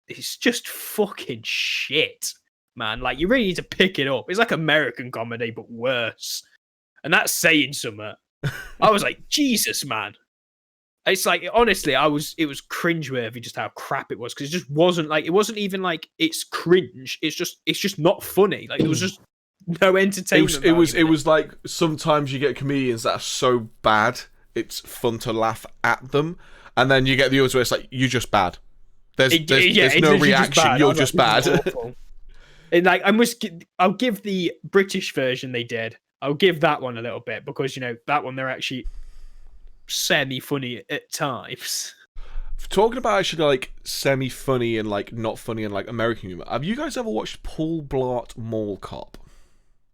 It's just fucking shit, man. Like you really need to pick it up. It's like American comedy but worse, and that's saying something. I was like, Jesus, man. It's like honestly, it was cringeworthy just how crap it was because it just wasn't like it wasn't even like it's cringe. It's just not funny. Like there was just no entertainment. It was like sometimes you get comedians that are so bad it's fun to laugh at them, and then you get the others where it's like you're just bad. There's no reaction. You're just bad. And like I'll give the British version they did. I'll give that one a little bit because that one they're actually semi-funny at times. Talking about actually like semi-funny and like not funny and like American humor. Have you guys ever watched Paul Blart Mall Cop?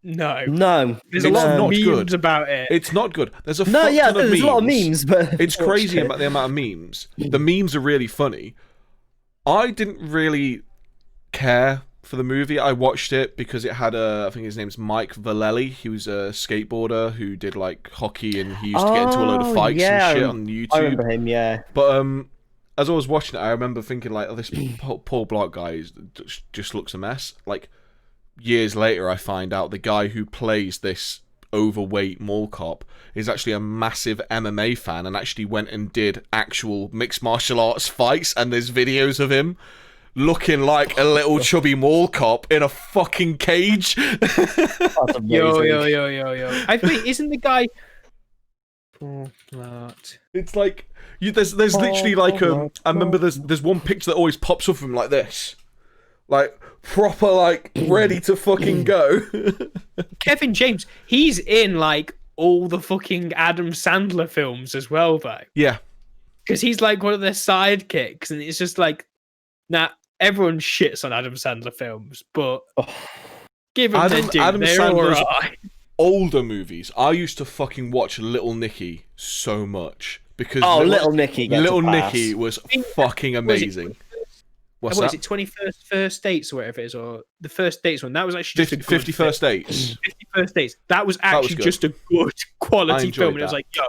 No. There's a lot of memes about it. It's not good. There's a there's a lot of memes, but it's crazy about the amount of memes. The memes are really funny. I didn't really care for the movie. I watched it because it had I think his name's Mike Vallely. He was a skateboarder who did like hockey and he used to get into a load of fights and shit on YouTube. I remember him, yeah. But as I was watching it, I remember thinking like, this Paul Blart guy just looks a mess. Like years later, I find out the guy who plays this overweight mall cop is actually a massive MMA fan and actually went and did actual mixed martial arts fights, and there's videos of him looking like a little chubby mall cop in a fucking cage. That's amazing. Yo. Wait, isn't the guy Paul Blart? It's like there's literally like I remember there's one picture that always pops up of him like this. Like proper like ready to fucking go. Kevin James, he's in like all the fucking Adam Sandler films as well though. Yeah. Because he's like one of their sidekicks, and it's just like everyone shits on Adam Sandler films, but give him Adam Sandler's right. Older movies. I used to fucking watch Little Nicky so much because Little Nicky was fucking amazing. What's that? Is it 21st First Dates or whatever it is, or the First Dates one? That was actually just 50 First Dates. 50 First Dates. That was actually just a good quality film, and it was like, yo,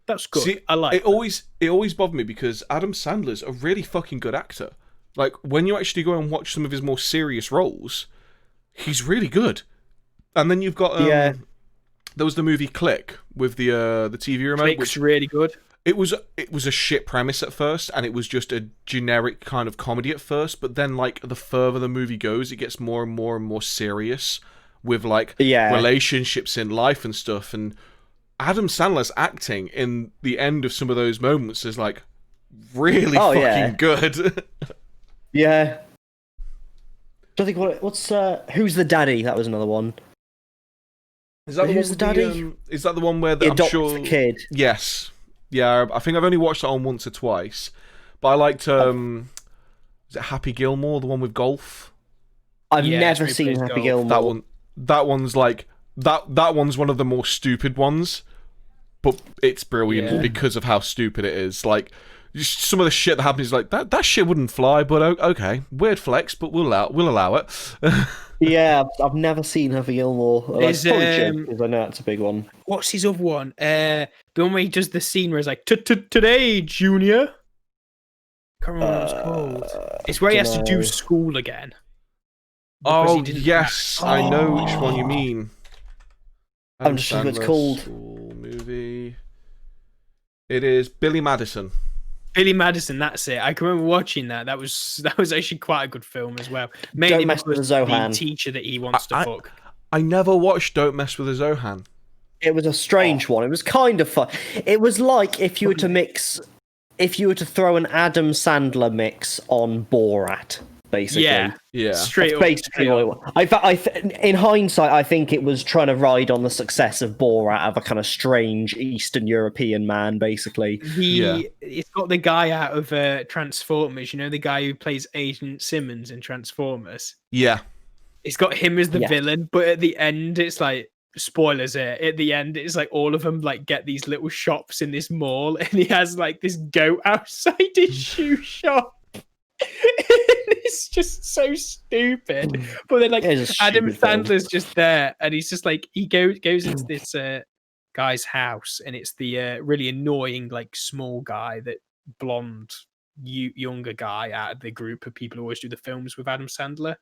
that's good. See, I like. It always bothered me because Adam Sandler's a really fucking good actor. Like when you actually go and watch some of his more serious roles, he's really good. And then you've got there was the movie Click with the TV remote, Click's which really good. it was a shit premise at first, and it was just a generic kind of comedy at first. But then, like, the further the movie goes, it gets more and more and more serious with like relationships in life and stuff. And Adam Sandler's acting in the end of some of those moments is like really fucking good. Yeah. Don't think what's Who's the Daddy? That was another one. Is that Who's the daddy? Is that the one where He I'm adopts sure the kid. Yes. Yeah, I think I've only watched that on once or twice. But I liked is it Happy Gilmore, the one with golf? I've never seen Happy Gilmore. That one's like that one's one of the more stupid ones. But it's brilliant because of how stupid it is. Like, just some of the shit that happens is like that shit wouldn't fly, but okay, weird flex, but we'll allow it. Yeah, I've never seen Happy Gilmore. There's, because I know it's a big one. What's his other one? The one where he does the scene where he's like, "Today, Junior." Can't remember what it's called. It's where he has to do school again. Oh yes, I know which one you mean. I'm just sure what it's called. School movie. It is Billy Madison. Billy Madison, that's it. I can remember watching that. That was actually quite a good film as well. Mainly Don't Mess with the Zohan. The teacher that he wants to fuck. I never watched Don't Mess with the Zohan. It was a strange one. It was kind of fun. It was like if you were to throw an Adam Sandler mix on Borat, basically. Yeah. Straight up. Basically what it was. In hindsight, I think it was trying to ride on the success of Borat of a kind of strange Eastern European man, basically. It's got the guy out of Transformers, you know, the guy who plays Agent Simmons in Transformers. Yeah. It's got him as the villain, but at the end, it's like, spoilers here, at the end, it's like all of them like get these little shops in this mall, and he has like this goat outside his shoe shop. It's just so stupid. But then like Adam Sandler's just there, and he's just like he goes into this guy's house, and it's the really annoying like small guy, that blonde younger guy out of the group of people who always do the films with Adam Sandler,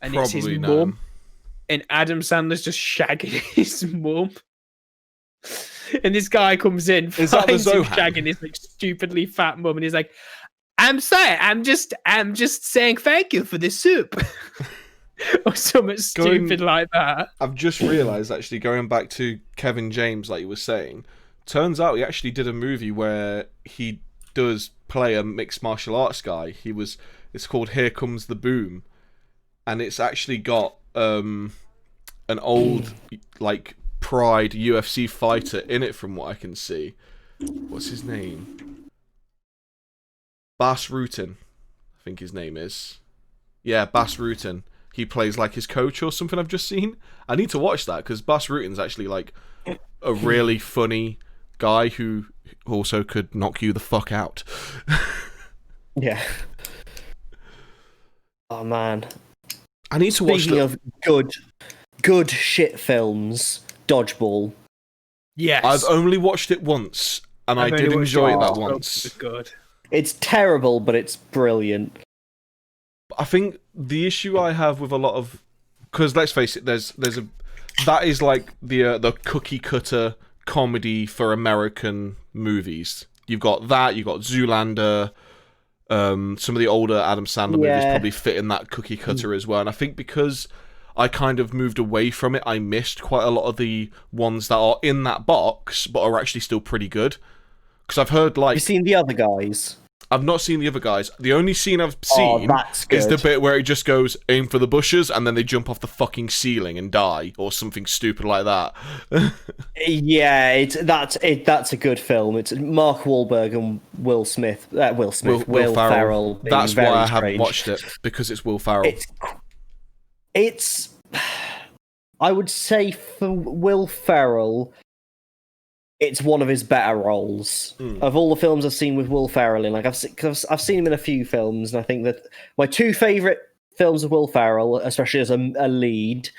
and it's his mum, and Adam Sandler's just shagging his mum. And this guy comes in, finds him shagging his like stupidly fat mum, and he's like, "I'm sorry, I'm just saying thank you for the soup." Or something stupid like that. I've just realised, actually, going back to Kevin James, like you were saying, turns out he actually did a movie where he does play a mixed martial arts guy. It's called Here Comes the Boom, and it's actually got an old like Pride UFC fighter in it, from what I can see. What's his name? Bas Rutten, I think his name is. Yeah, Bas Rutten. He plays like his coach or something, I've just seen. I need to watch that, because Bas Rutten's actually like a really funny guy who also could knock you the fuck out. Yeah. Oh man. I need to watch. Speaking of good shit films, Dodgeball. Yes. I've only watched it once, and I did enjoy it that once. It's good. It's terrible, but it's brilliant. I think the issue I have with a lot of, because let's face it, that is like the cookie cutter comedy for American movies. You've got Zoolander, some of the older Adam Sandler movies probably fit in that cookie cutter as well. And I think because I kind of moved away from it, I missed quite a lot of the ones that are in that box but are actually still pretty good. Because I've heard like... Have you seen The Other Guys? I've not seen The Other Guys. The only scene I've seen is the bit where it just goes, aim for the bushes, and then they jump off the fucking ceiling and die, or something stupid like that. Yeah, that's a good film. It's Mark Wahlberg and Will Ferrell. That's why I haven't watched it, because it's Will Ferrell. It's I would say for Will Ferrell, it's one of his better roles. Of all the films I've seen with Will Ferrell in, like I've seen him in a few films, and I think that my two favourite films of Will Ferrell, especially as a lead,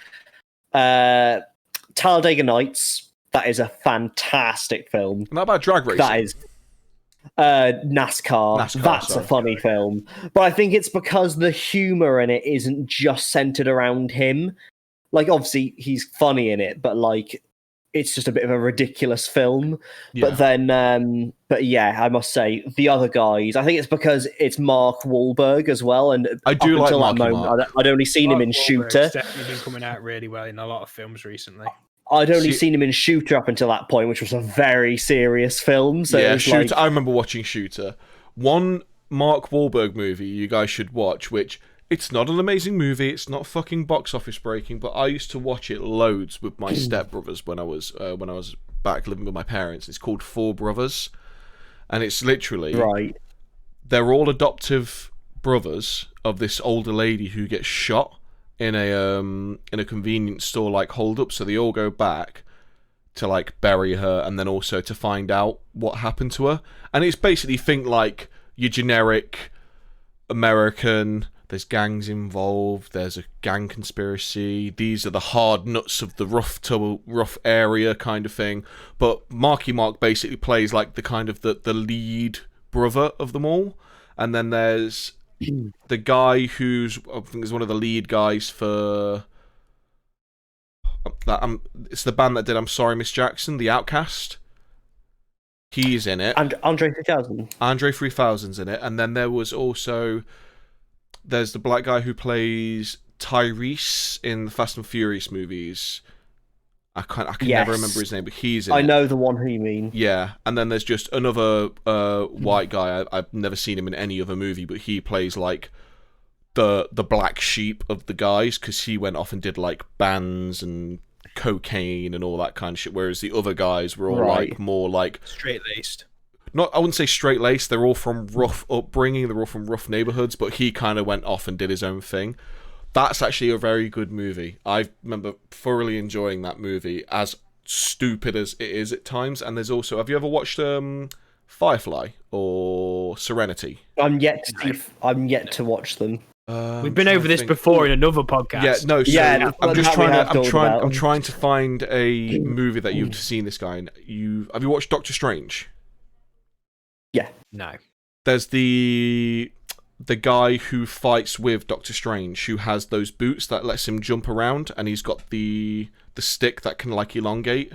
Talladega Nights. That is a fantastic film. Not about drag racing. That is NASCAR. That's a funny film, but I think it's because the humour in it isn't just centered around him. Like, obviously he's funny in it, but like, it's just a bit of a ridiculous film. Yeah. But then, but yeah, I must say the other guys. I think it's because it's Mark Wahlberg as well, and I do up like until that Marky moment, Mark. I'd only seen him in Mark Wahlberg's Shooter. definitely been coming out really well in a lot of films recently. I'd only seen him in Shooter up until that point, which was a very serious film. So it was Shooter. like, I remember watching Shooter. One Mark Wahlberg movie you guys should watch, which it's not an amazing movie, it's not fucking box office breaking, but I used to watch it loads with my stepbrothers when I was back living with my parents. It's called Four Brothers, and it's literally right. They're all adoptive brothers of this older lady who gets shot in a convenience store like hold up. So they all go back to like bury her, and then also to find out what happened to her. And it's basically think like your generic American. There's gangs involved. There's a gang conspiracy. These are the hard nuts of the rough area kind of thing. But Marky Mark basically plays like the kind of the lead brother of them all. And then there's the guy who's, I think is one of the lead guys for that. It's the band that did I'm Sorry Miss Jackson, The Outcast. He's in it. And Andre 3000. Andre 3000's in it. And then there was also, there's the black guy who plays Tyrese in the Fast and Furious movies. I can never remember his name, but he's in it. I know the one who you mean. Yeah, and then there's just another white guy. I've never seen him in any other movie, but he plays like the black sheep of the guys, because he went off and did like bands and cocaine and all that kind of shit, whereas the other guys were all like more like Straight-laced. Not, I wouldn't say straight-laced, they're all from rough upbringing, they're all from rough neighborhoods, but he kind of went off and did his own thing. That's actually a very good movie. I remember thoroughly enjoying that movie, as stupid as it is at times. And there's also, have you ever watched Firefly or Serenity? I'm yet to watch them. We've been over this before in another podcast. Yeah, no. So Yeah, I'm just trying to. about I'm trying to find a movie that you've seen this guy in. Have you watched Doctor Strange? Yeah. No. There's the guy who fights with Doctor Strange, who has those boots that lets him jump around, and he's got the stick that can like elongate.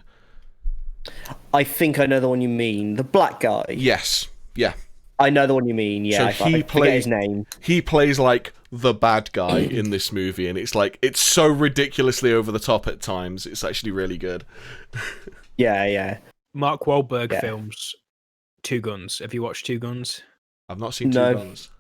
I think I know the one you mean. The black guy. Yes. Yeah. I know the one you mean. Yeah. So I forget his name. He plays like the bad guy in this movie, and it's like it's so ridiculously over the top at times. It's actually really good. Yeah. Mark Wahlberg films. Two Guns. Have you watched Two Guns? I've not seen Two Guns.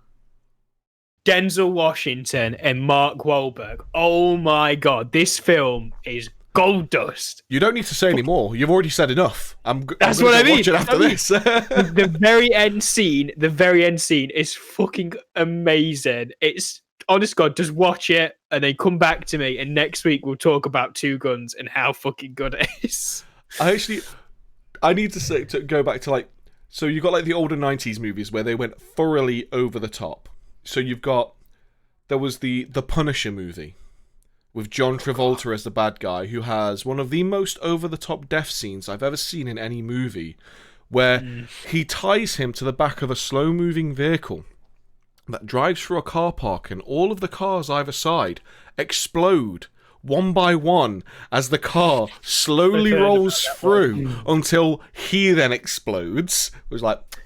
Denzel Washington and Mark Wahlberg. Oh my god, this film is gold dust. You don't need to say any more. You've already said enough. That's what I mean. Watch it after this. The very end scene is fucking amazing. It's, honest God, just watch it and then come back to me, and next week we'll talk about Two Guns and how fucking good it is. I need to go back to like, so you've got like the older 90s movies where they went thoroughly over the top. So there was the Punisher movie with John Travolta as the bad guy, who has one of the most over-the-top death scenes I've ever seen in any movie, where he ties him to the back of a slow-moving vehicle that drives through a car park, and all of the cars either side explode one by one as the car slowly rolls through until he then explodes. It was like, a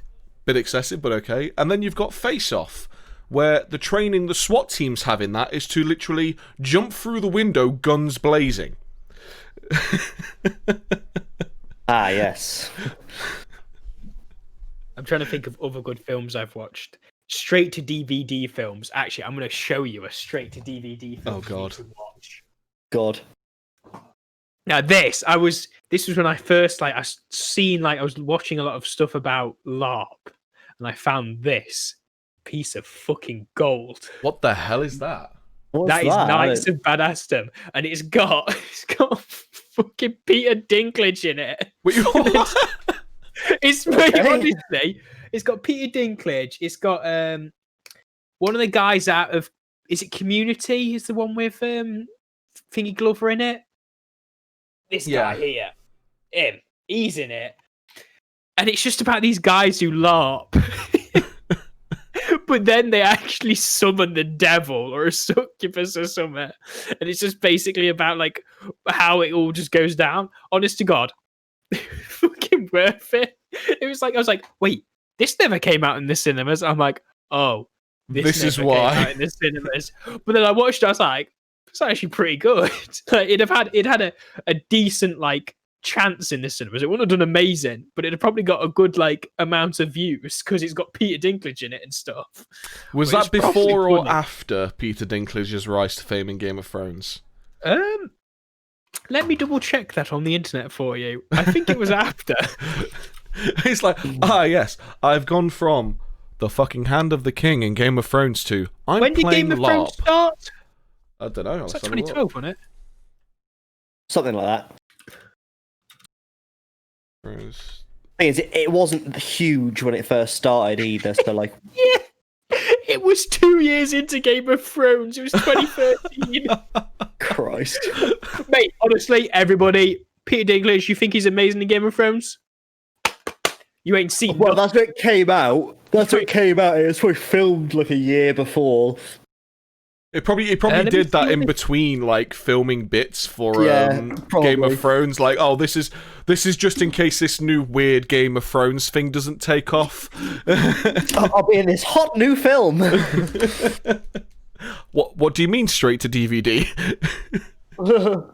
bit excessive, but okay. And then you've got Face Off, where the training the SWAT teams have in that is to literally jump through the window, guns blazing. Ah, yes. I'm trying to think of other good films I've watched. Straight to DVD films. Actually, I'm going to show you a straight to DVD film. Oh God. to watch. God. Now this was when I first I was watching a lot of stuff about LARP, and I found this piece of fucking gold. What the hell is that? That is Knights of Badassdom, and it's got fucking Peter Dinklage in it. Wait, what? It's pretty honestly. It's got Peter Dinklage. It's got one of the guys out of, is it Community? Is the one with Thingy Glover in it? This guy here, him. He's in it, and it's just about these guys who LARP. but then they actually summon the devil or a succubus or something, and it's just basically about like how it all just goes down. Honest to God, fucking worth it. It was like I was like, wait, this never came out in the cinemas. I'm like, oh, This is never came why. out in the cinemas. But then I watched it. I was like, it's actually pretty good. Like, it had a decent like chance in the cinemas. It wouldn't have done amazing, but it'd have probably got a good like amount of views because it's got Peter Dinklage in it and stuff. Was But that it's probably before or funny. after Peter Dinklage's rise to fame in Game of Thrones? Let me double check that on the internet for you. I think it was after. It's like, yes, I've gone from the fucking Hand of the King in Game of Thrones to I'm When did playing Game of Thrones LARP. start? I don't know. Was that 2012, wasn't it? Something like that. Thrones. Thing is, it wasn't huge when it first started either. So like, Yeah. It was 2 years into Game of Thrones. It was 2013. Christ. Mate, honestly, everybody, Peter Dinklage, you think he's amazing in Game of Thrones? You ain't seen Well, nothing. that's what came out. That's what came out. It was probably filmed like a year before. It probably let me did that see in what between like filming bits for Yeah, Game probably. of Thrones. Like, oh, this is just in case this new weird Game of Thrones thing doesn't take off. I'll be in this hot new film. What do you mean straight to DVD?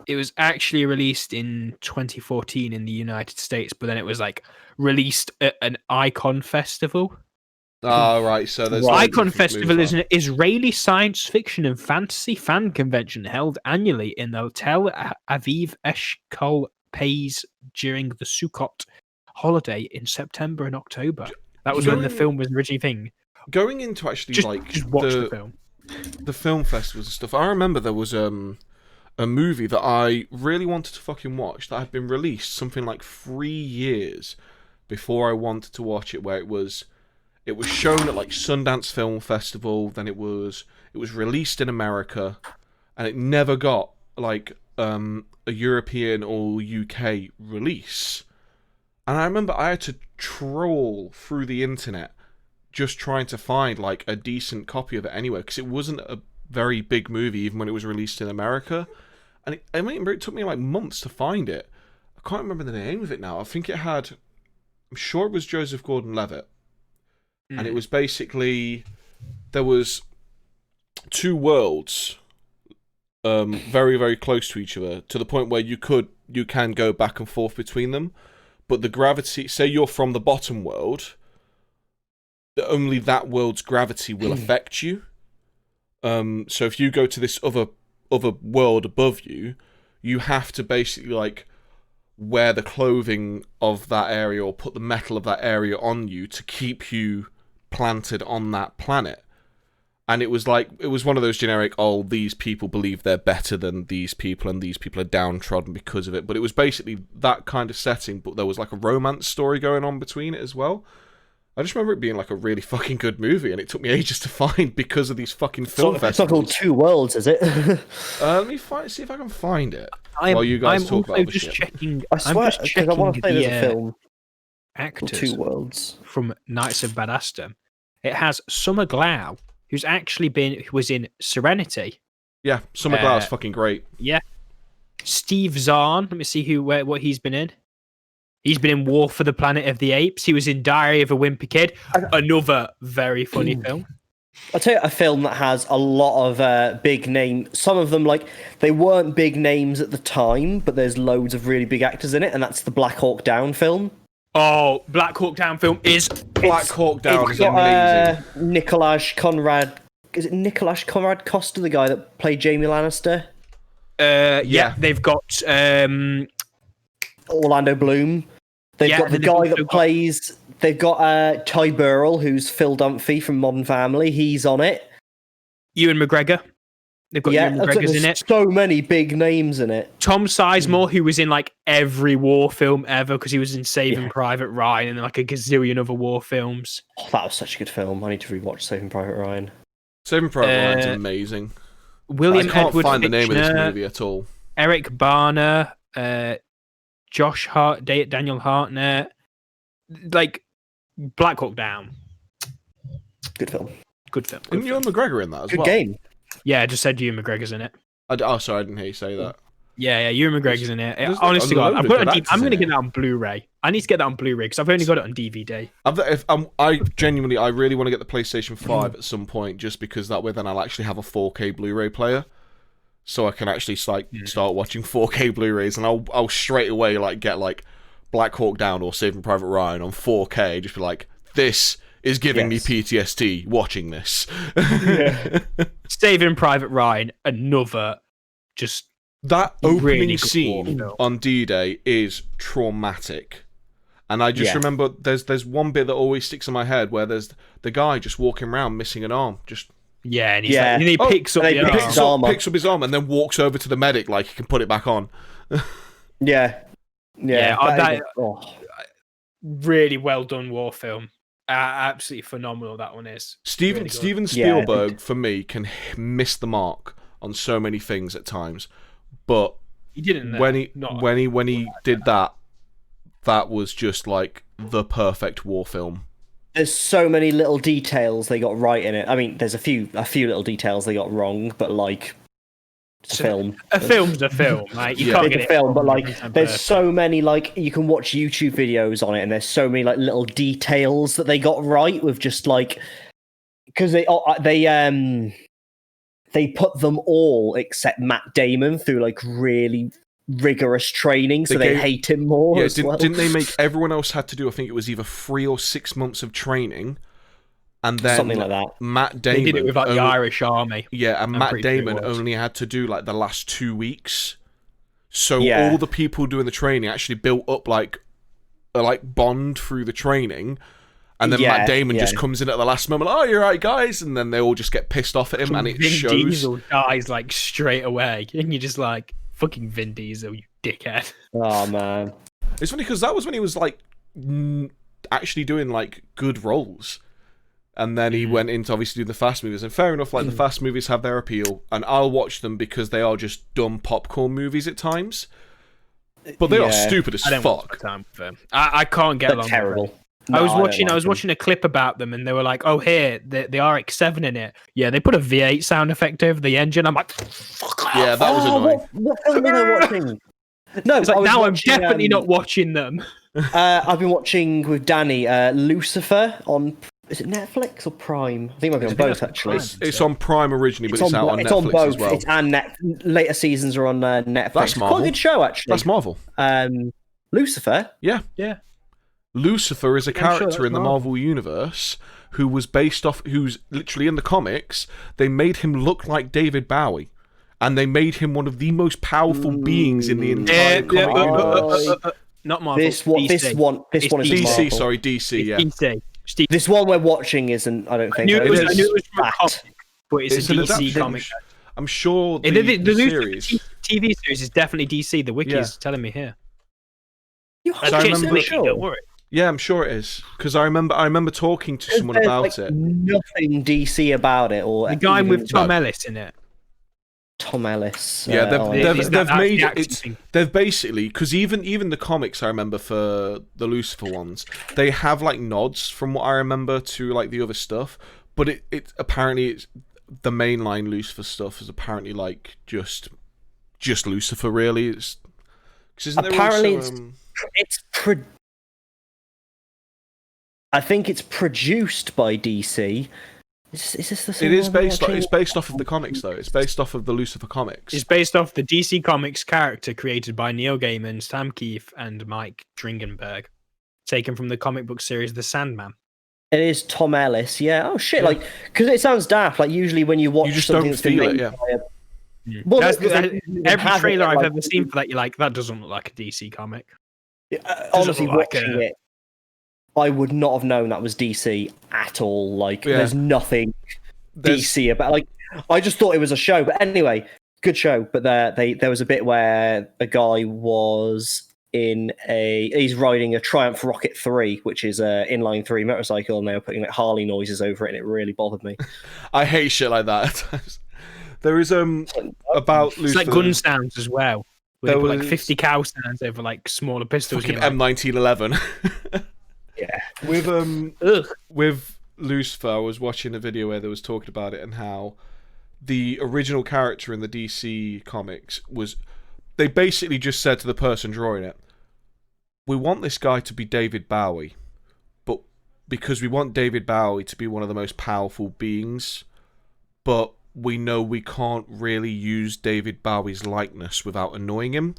It was actually released in 2014 in the United States, but then it was like released at an Icon Festival. Right. So there's Icon Festival is an Israeli science fiction and fantasy fan convention held annually in the Tel Aviv Eshkol Pays during the Sukkot holiday in September and October. That was when the film was originally thing. going into actually Just watch the film. the film festivals and stuff. I remember there was a movie that I really wanted to fucking watch that had been released something like 3 years before I wanted to watch it, where it was shown at like Sundance Film Festival, then it was released in America, and it never got like a European or UK release. And I remember I had to troll through the internet just trying to find like a decent copy of it anywhere, because it wasn't a very big movie even when it was released in America. And I remember it took me like months to find it. I can't remember the name of it now. I think I'm sure it was Joseph Gordon-Levitt. And it was basically, there was two worlds very, very close to each other, to the point where you can go back and forth between them. But the gravity, say you're from the bottom world, only that world's gravity will affect you. So if you go to this other world above you, you have to basically like wear the clothing of that area or put the metal of that area on you to keep you planted on that planet. And it was one of those generic, oh, these people believe they're better than these people and these people are downtrodden because of it. But it was basically that kind of setting, but there was like a romance story going on between it as well. I just remember it being like a really fucking good movie, and it took me ages to find because of these fucking film festivals. It's not called Two Worlds, is it? Let me see if I can find it. I'm, while you guys I'm talk also about just shit. checking. I swear, I'm just because I want to say there's a the film called actors Two Worlds. from Knights of Badaster. It has Summer Glau, who was in Serenity. Yeah, Summer Glau's fucking great. Yeah. Steve Zahn. Let me see what he's been in. He's been in War for the Planet of the Apes. He was in Diary of a Wimpy Kid. Another very funny film. I'll tell you a film that has a lot of big names. Some of them, like, they weren't big names at the time, but there's loads of really big actors in it, and that's the Black Hawk Down film. Oh, Black Hawk Down film is... Black Hawk Down is got, amazing. Nicholas Conrad... Is it Nicholas Conrad Costa, the guy that played Jaime Lannister? Yeah, they've got... Orlando Bloom. They've got the guy that plays... They've got Ty Burrell, who's Phil Dunphy from Modern Family. He's on it. Ewan McGregor. They've got Ewan McGregor's in it. So many big names in it. Tom Sizemore, who was in like every war film ever, because he was in Saving Private Ryan and like a gazillion other war films. Oh, that was such a good film. I need to rewatch Saving Private Ryan. Saving Private Ryan's amazing. William I can't Edward find the name of this Fichtner, movie at all. Eric Barner, Josh Hart, Daniel Hartnett, like Black Hawk Down. Good film. Good film. Isn't Ewan McGregor in that as Good well? game. Yeah, I just said Ewan McGregor's in it. Oh, sorry, I didn't hear you say that. Yeah, Ewan McGregor's in it. There's Honest to a God, load I've of got it good on actors I'm in going to it. get that on Blu-ray. I need to get that on Blu-ray because I've only got it on DVD. I genuinely, I really want to get the PlayStation 5 at some point, just because that way then I'll actually have a 4K Blu-ray player, so I can actually start watching 4K Blu-rays, and I'll straight away get Black Hawk Down or Saving Private Ryan on 4K, just be like, this is giving me PTSD watching this. Saving Private Ryan, another just that opening really scene on D-Day is traumatic. And I just remember there's one bit that always sticks in my head where there's the guy just walking around missing an arm. Yeah, and he's like, and he picks up picks up his arm and then walks over to the medic like he can put it back on. Really well done war film. Absolutely phenomenal that one is. Steven Spielberg for me can miss the mark on so many things at times, but he didn't. When he did that was just like the perfect war film. There's so many little details they got right in it. I mean, there's a few little details they got wrong, but like it's a film. A film's a film, right? You can't get a film, but like there's so many you can watch YouTube videos on it, and there's so many little details that they got right with just because they put them all except Matt Damon through really rigorous training, so they hate him more. Yeah, as well. Didn't they make everyone else had to do? I think it was either 3 or 6 months of training, and then something like that. Matt Damon they did it with the Irish Army. Yeah, and Matt Damon only had to do the last 2 weeks. So all the people doing the training actually built up a bond through the training. And then Matt Damon just comes in at the last moment, oh, you're right, guys, and then they all just get pissed off at him, and it Vin shows. Diesel dies straight away, and you're just like, fucking Vin Diesel, you dickhead. Oh man, it's funny because that was when he was actually doing good roles, and then he went into obviously doing the fast movies. And fair enough, the fast movies have their appeal, and I'll watch them because they are just dumb popcorn movies at times. But they are stupid as fuck. I can't get along. Terrible. With them. I was watching a clip about them, and they were like, "Oh, here, the RX-7 in it. Yeah, they put a V8 sound effect over the engine." I'm like, "Fuck off!" Yeah, that was annoying. What film am I watching? No, it's now I'm definitely not watching them. I've been watching with Danny Lucifer on. Is it Netflix or Prime? I think it might be on both actually. It's on Prime originally, but it's out on Netflix on both. as well. It's later seasons are on Netflix. That's Marvel. Quite a good show actually. That's Marvel. Lucifer. Yeah. Lucifer is a character in the Marvel universe who's literally in the comics. They made him look like David Bowie, and they made him one of the most powerful beings in the entire comic universe. Not Marvel. This one is DC. Marvel. Sorry, DC. Yeah. DC. This one we're watching isn't. I don't think. I knew it was from a comic, but it's a DC comic. I'm sure the series. TV series is definitely DC. The wiki is telling me here. Don't worry. Yeah, I'm sure it is because I remember talking to someone about it. Nothing DC about it, or the guy with Tom Ellis in it. Tom Ellis. Yeah, they've made it. They've basically because even the comics I remember for the Lucifer ones, they have nods from what I remember to the other stuff, but it apparently it's the mainline Lucifer stuff is apparently just Lucifer really. It's apparently I think it's produced by DC. Is this the same? It is it's based off of the comics though. It's based off of the Lucifer comics. It's based off the DC Comics character created by Neil Gaiman, Sam Keefe, and Mike Dringenberg, taken from the comic book series The Sandman. It is Tom Ellis, yeah. Oh shit, because it sounds daft. Usually when you watch something that's been made by Well, every trailer I've ever seen for that, you're like, that doesn't look like a DC comic. Honestly, watching it, I would not have known that was DC at all. There's nothing DC about. I just thought it was a show. But anyway, good show. But there was a bit where a guy was he's riding a Triumph Rocket 3, which is a inline 3 motorcycle, and they were putting Harley noises over it, and it really bothered me. I hate shit like that. There is about Lucifer. It's gun sounds as well. Where they put 50 cow sounds over smaller pistols. Fucking M1911. Yeah. With Lucifer, I was watching a video where they was talking about it and how the original character in the DC comics was... They basically just said to the person drawing it, we want this guy to be David Bowie, but because we want David Bowie to be one of the most powerful beings, but we know we can't really use David Bowie's likeness without annoying him,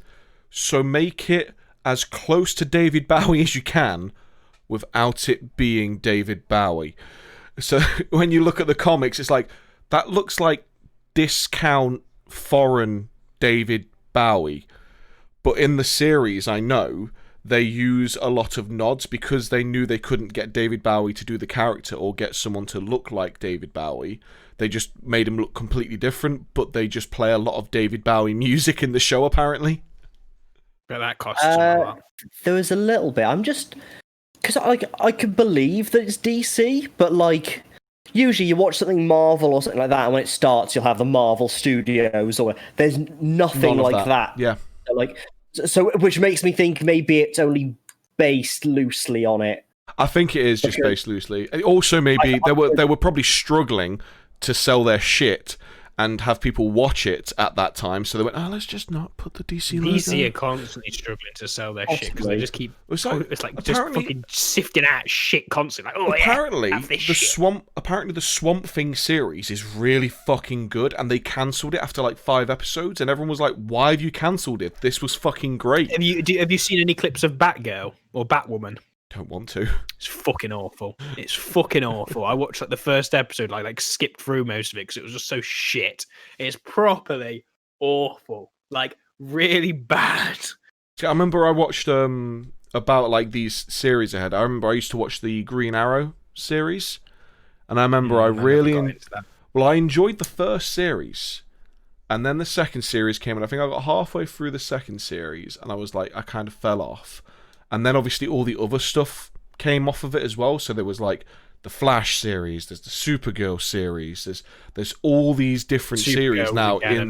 so make it as close to David Bowie as you can without it being David Bowie. So when you look at the comics, it's like, that looks like discount foreign David Bowie. But in the series, I know, they use a lot of nods because they knew they couldn't get David Bowie to do the character or get someone to look like David Bowie. They just made him look completely different, but they just play a lot of David Bowie music in the show, apparently. But that costs a lot. There was a little bit. I'm just... Because I could believe that it's DC, but like... Usually you watch something Marvel or something like that, and when it starts, you'll have the Marvel Studios, or... There's nothing like that. Yeah. Like, so, which makes me think maybe it's only based loosely on it. I think it is just based loosely. Also, maybe they were probably struggling to sell their shit and have people watch it at that time, so they went, oh, let's just not put the DC logo. DC are constantly struggling to sell their shit because they just keep... It's like just fucking sifting out shit constantly. Like, oh, apparently, yeah, the Swamp Thing series is really fucking good, and they cancelled it after like 5 episodes, and everyone was like, why have you cancelled it? This was fucking great. Have you seen any clips of Batgirl or Batwoman? Don't want to. It's fucking awful. It's fucking awful. I watched like the first episode, like skipped through most of it because it was just so shit. It's properly awful, like really bad. See, I remember I watched about like these series ahead. I remember I used to watch the Green Arrow series, and I remember I enjoyed the first series, and then the second series came, and I think I got halfway through the second series, and I was like, I kind of fell off. And then obviously all the other stuff came off of it as well. So there was like the Flash series, there's the Supergirl series, there's all these different series now in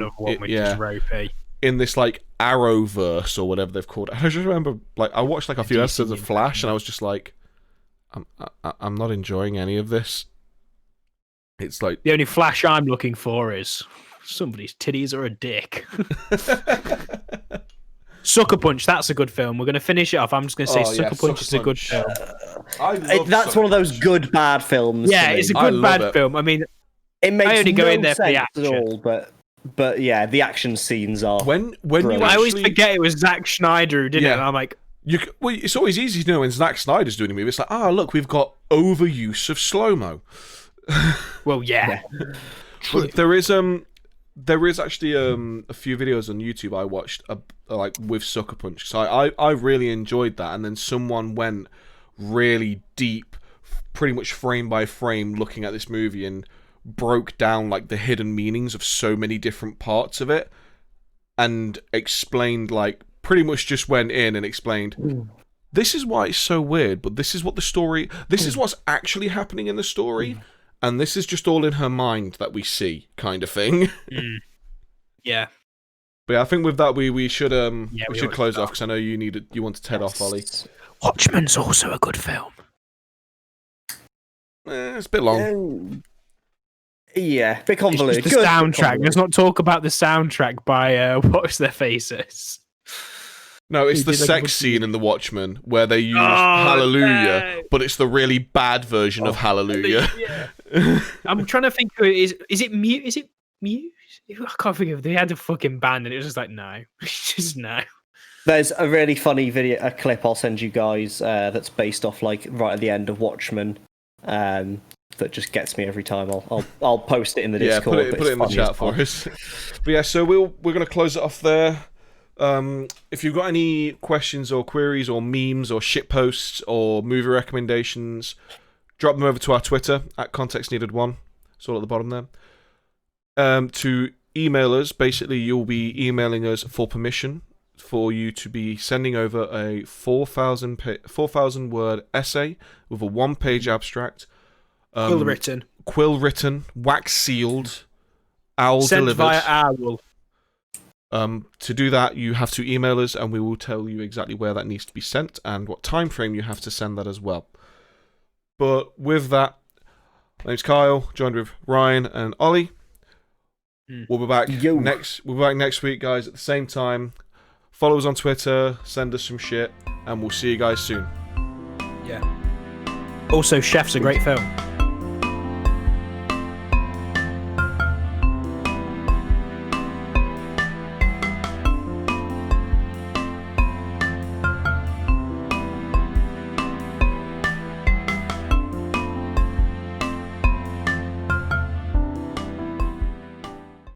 this like Arrowverse or whatever they've called it. I just remember like I watched like a few episodes of Flash and I was just like, I'm not enjoying any of this. It's like the only Flash I'm looking for is somebody's titties or a dick. Sucker Punch, that's a good film. We're going to finish it off. I'm just going to say Sucker Punch is a good film. That's one of those good bad films. Yeah, it's a good bad film. I mean, it makes I only go in there for the sense action. at all, but yeah, the action scenes are. When I always forget it was Zack Snyder who did it, and I'm like, it's always easy to know when Zack Snyder's doing a movie. It's like, look, we've got overuse of slow-mo. Well, yeah. But there is actually a few videos on YouTube I watched like with Sucker Punch. So I really enjoyed that, and then someone went really deep, pretty much frame by frame, looking at this movie and broke down like the hidden meanings of so many different parts of it, and explained like pretty much just went in and explained this is why it's so weird, but this is what the story, this is what's actually happening in the story. And this is just all in her mind that we see, kind of thing. Yeah. But yeah, I think with that we should we should close off because I know you want to head off, Ollie. Watchmen's also a good film. It's a bit long. Yeah, a bit convoluted. The soundtrack. Let's not talk about the soundtrack by What's Their Faces. No, it's the sex scene in The Watchmen where they use Hallelujah, but it's the really bad version of Hallelujah. Yeah. I'm trying to think. Is it Muse? Is it Muse? I can't think of. They had a fucking band, and it was just like no, just no. There's a really funny a clip I'll send you guys that's based off like right at the end of Watchmen. That just gets me every time. I'll post it in the Discord. Yeah, put it in the chat for us. But yeah, so we're gonna close it off there. If you've got any questions or queries or memes or shit posts or movie recommendations, drop them over to our Twitter at ContextNeeded1. It's all at the bottom there. To email us, basically you'll be emailing us for permission for you to be sending over a 4,000 word essay with a 1-page abstract. Quill written, wax sealed, owl sent delivered. Via owl. To do that, you have to email us, and we will tell you exactly where that needs to be sent and what time frame you have to send that as well. But with that, My name's Kyle, joined with Ryan and Ollie. We'll be back Yo. next week, guys, at the same time. Follow us on Twitter, send us some shit, and we'll see you guys soon. Yeah. Also, Chef's a great film.